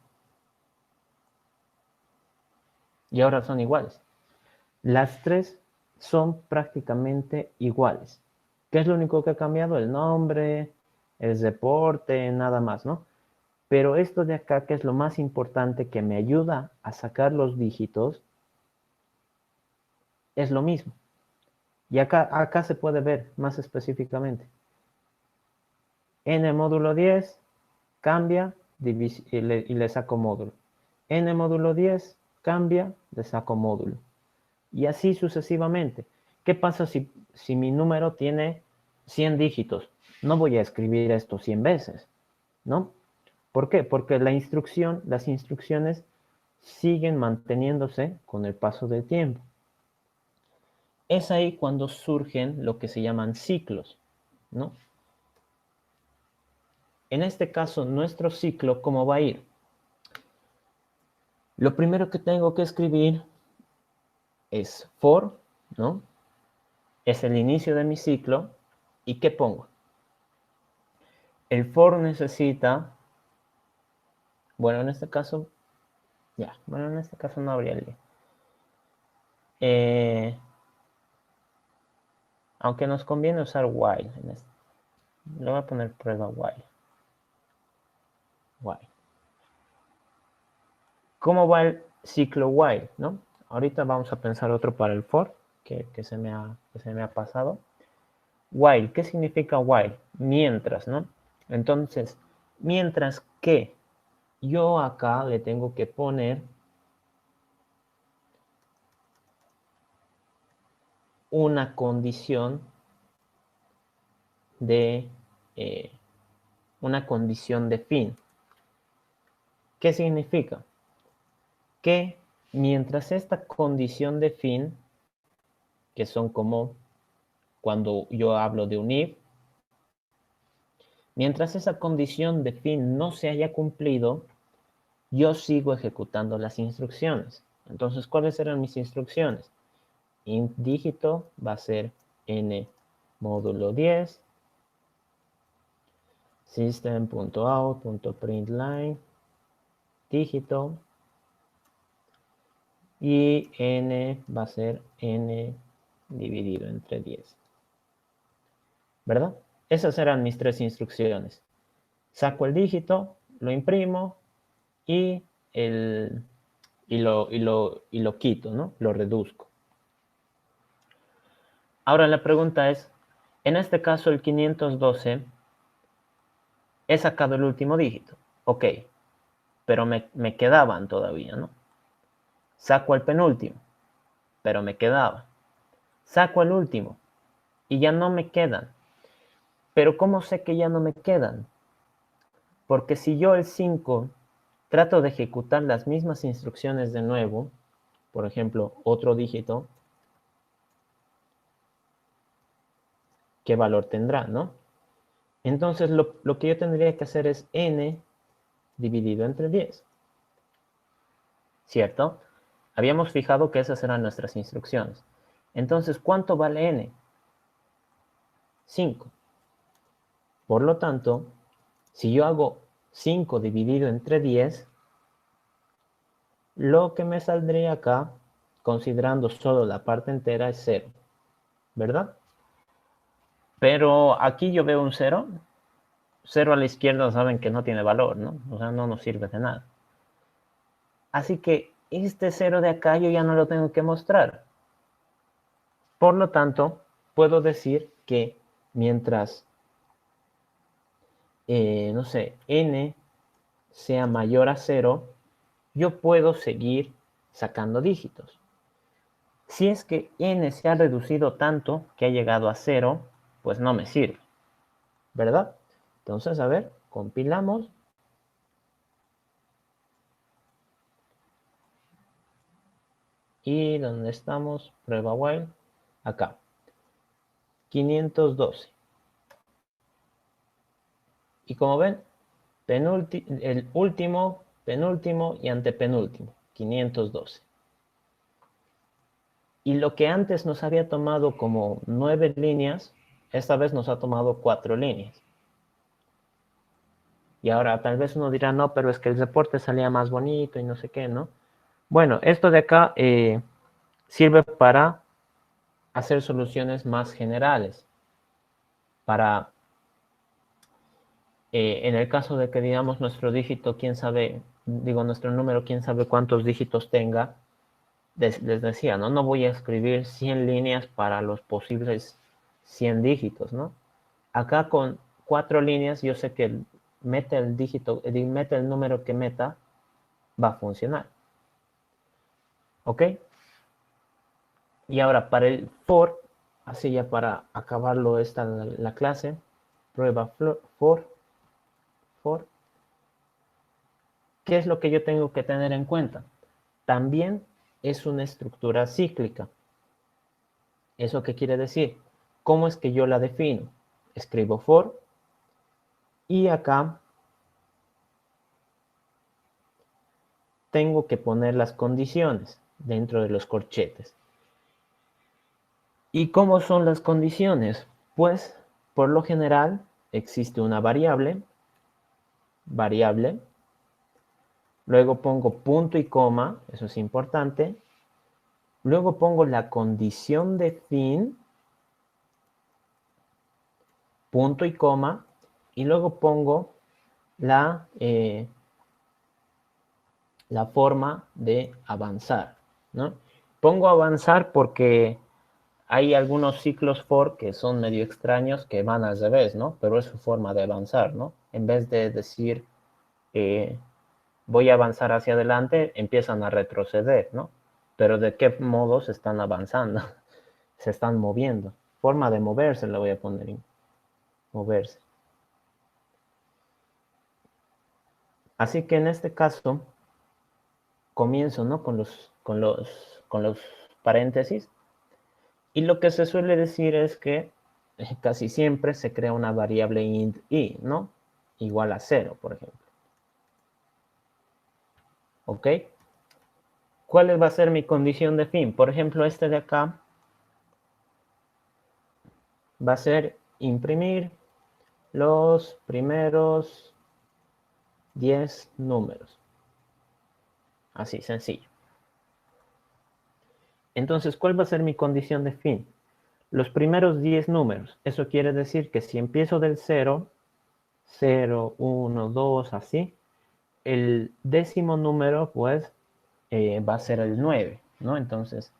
Y ahora son iguales. Las 3 son prácticamente iguales. ¿Qué es lo único que ha cambiado? El nombre, el reporte, nada más, ¿no? Pero esto de acá, que es lo más importante, que me ayuda a sacar los dígitos, es lo mismo. Y acá se puede ver más específicamente. n módulo 10 cambia y le saco módulo. N módulo 10 cambia, le saco módulo. Y así sucesivamente. ¿Qué pasa si mi número tiene 100 dígitos? No voy a escribir esto 100 veces, ¿no? ¿Por qué? Porque las instrucciones siguen manteniéndose con el paso del tiempo. Es ahí cuando surgen lo que se llaman ciclos, ¿no? En este caso, nuestro ciclo, ¿cómo va a ir? Lo primero que tengo que escribir es for, ¿no? Es el inicio de mi ciclo. ¿Y qué pongo? El for necesita, bueno, en este caso, en este caso no habría lío. Aunque nos conviene usar while. Le voy a poner prueba while. ¿Cómo va el ciclo while, no? Ahorita vamos a pensar otro para el for, que se me ha pasado. While, ¿qué significa while? Mientras, ¿no? Entonces, mientras que yo acá le tengo que poner una condición de fin. ¿Qué significa? Que mientras esta condición de fin, que son como cuando yo hablo de un if, mientras esa condición de fin no se haya cumplido, yo sigo ejecutando las instrucciones. Entonces, ¿cuáles eran mis instrucciones? Int dígito va a ser n módulo 10, system.out.println dígito, y n va a ser n dividido entre 10. ¿Verdad? Esas eran mis tres instrucciones. Saco el dígito, lo imprimo y lo quito, ¿no? Lo reduzco. Ahora la pregunta es, en este caso el 512 he sacado el último dígito. Ok, pero me quedaban todavía, ¿no? Saco el penúltimo, pero me quedaba. Saco el último y ya no me quedan. Pero ¿cómo sé que ya no me quedan? Porque si yo el 5 trato de ejecutar las mismas instrucciones de nuevo, por ejemplo, otro dígito, ¿qué valor tendrá, no? Entonces, lo que yo tendría que hacer es n dividido entre 10. ¿Cierto? Habíamos fijado que esas eran nuestras instrucciones. Entonces, ¿cuánto vale n? 5. Por lo tanto, si yo hago 5 dividido entre 10, lo que me saldría acá, considerando solo la parte entera, es 0. ¿Verdad? Pero aquí yo veo un 0. 0 a la izquierda saben que no tiene valor, ¿no? O sea, no nos sirve de nada. Así que este 0 de acá yo ya no lo tengo que mostrar. Por lo tanto, puedo decir que mientras, no sé, n sea mayor a 0, yo puedo seguir sacando dígitos. Si es que n se ha reducido tanto que ha llegado a 0, pues no me sirve, ¿verdad? Entonces, a ver, compilamos. Y ¿dónde estamos? Prueba while. Acá. 512. Y como ven, el último, penúltimo y antepenúltimo. 512. Y lo que antes nos había tomado como 9 líneas, esta vez nos ha tomado 4 líneas. Y ahora tal vez uno dirá, no, pero es que el reporte salía más bonito y no sé qué, ¿no? Bueno, esto de acá sirve para hacer soluciones más generales. Para, en el caso de que digamos nuestro dígito, quién sabe, digo nuestro número, quién sabe cuántos dígitos tenga, les decía, ¿no? No voy a escribir 100 líneas para los posibles 100 dígitos, ¿no? Acá con 4 líneas, yo sé que mete el dígito, mete el número que meta, va a funcionar. ¿Ok? Y ahora para el for, así ya para acabarlo esta la clase, prueba for, ¿qué es lo que yo tengo que tener en cuenta? También es una estructura cíclica. ¿Eso qué quiere decir? ¿Cómo es que yo la defino? Escribo for y acá tengo que poner las condiciones dentro de los corchetes. ¿Y cómo son las condiciones? Pues, por lo general, existe una variable, luego pongo punto y coma, eso es importante, luego pongo la condición de fin, punto y coma, y luego pongo la forma de avanzar, ¿no? Pongo avanzar porque hay algunos ciclos for que son medio extraños que van al revés, ¿no? Pero es su forma de avanzar, ¿no? En vez de decir voy a avanzar hacia adelante, empiezan a retroceder, ¿no? Pero ¿de qué modo se están avanzando? Se están moviendo. Forma de moverse le voy a poner en moverse. Así que en este caso comienzo, ¿no? Con los paréntesis. Y lo que se suele decir es que casi siempre se crea una variable int i, ¿no? Igual a 0, por ejemplo. ¿Ok? ¿Cuál va a ser mi condición de fin? Por ejemplo, este de acá va a ser imprimir los primeros 10 números. Así, sencillo. Entonces, ¿cuál va a ser mi condición de fin? Los primeros 10 números. Eso quiere decir que si empiezo del 0, 0, 1, 2, así, el décimo número, pues, va a ser el 9, ¿no? Entonces,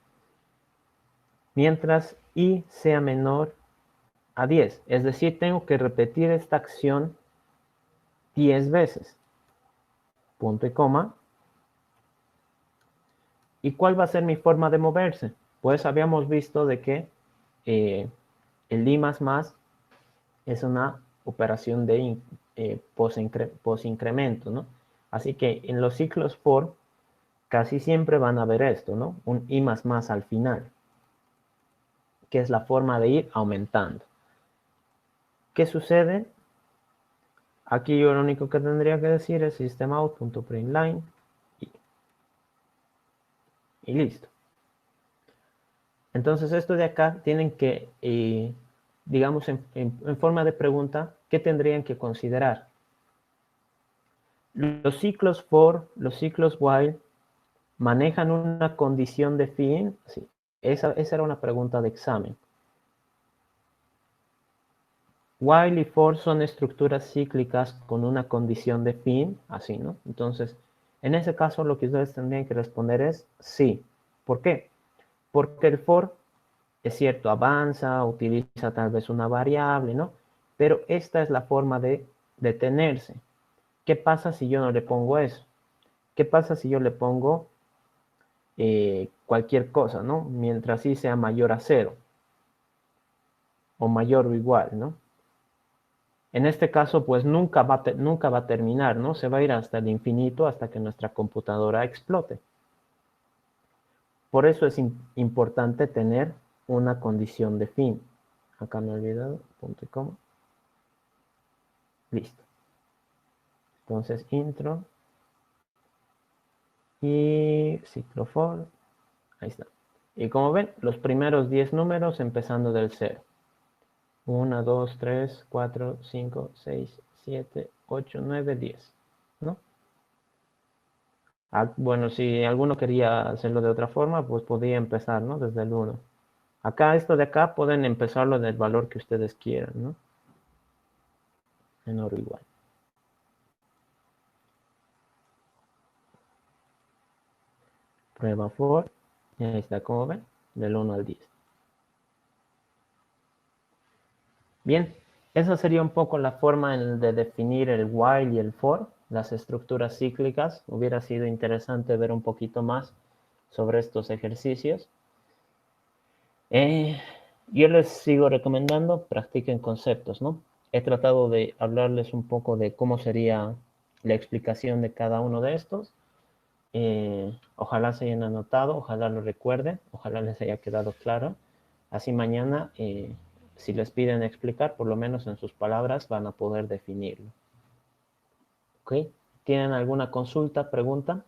mientras i sea menor a 10, es decir, tengo que repetir esta acción 10 veces. Punto y coma. ¿Y cuál va a ser mi forma de moverse? Pues habíamos visto de que el i más es una operación de posincremento, ¿no? Así que en los ciclos for casi siempre van a ver esto, ¿no? Un i más al final, que es la forma de ir aumentando. ¿Qué sucede? Aquí yo lo único que tendría que decir es systemout.println y listo. Entonces esto de acá tienen que, digamos en forma de pregunta, ¿qué tendrían que considerar? Los ciclos for, los ciclos while, manejan una condición de fin. Sí, esa era una pregunta de examen. While y for son estructuras cíclicas con una condición de fin, así, ¿no? Entonces, en ese caso lo que ustedes tendrían que responder es sí. ¿Por qué? Porque el for, es cierto, avanza, utiliza tal vez una variable, ¿no? Pero esta es la forma de detenerse. ¿Qué pasa si yo no le pongo eso? ¿Qué pasa si yo le pongo cualquier cosa, ¿no? Mientras i sea mayor a 0 o mayor o igual, ¿no? En este caso, pues nunca va a terminar, ¿no? Se va a ir hasta el infinito hasta que nuestra computadora explote. Por eso es importante tener una condición de fin. Acá me he olvidado, punto y coma. Listo. Entonces, intro y ciclo for. Ahí está. Y como ven, los primeros 10 números empezando del 0. 1, 2, 3, 4, 5, 6, 7, 8, 9, 10. ¿No? Bueno, si alguno quería hacerlo de otra forma, pues podía empezar, ¿no? Desde el 1. Acá, esto de acá, pueden empezarlo del valor que ustedes quieran, ¿no? Menor o igual. Prueba for. Y ahí está, como ven, del 1 al 10. Bien, Esa sería un poco la forma de definir el while y el for, las estructuras cíclicas. Hubiera sido interesante ver un poquito más sobre estos ejercicios. Eh, yo les sigo recomendando, practiquen conceptos, ¿no? He tratado de hablarles un poco de cómo sería la explicación de cada uno de estos. Ojalá se hayan anotado, ojalá lo recuerden, ojalá les haya quedado claro. Así mañana, si les piden explicar, por lo menos en sus palabras van a poder definirlo. ¿Ok? ¿Tienen alguna consulta, pregunta?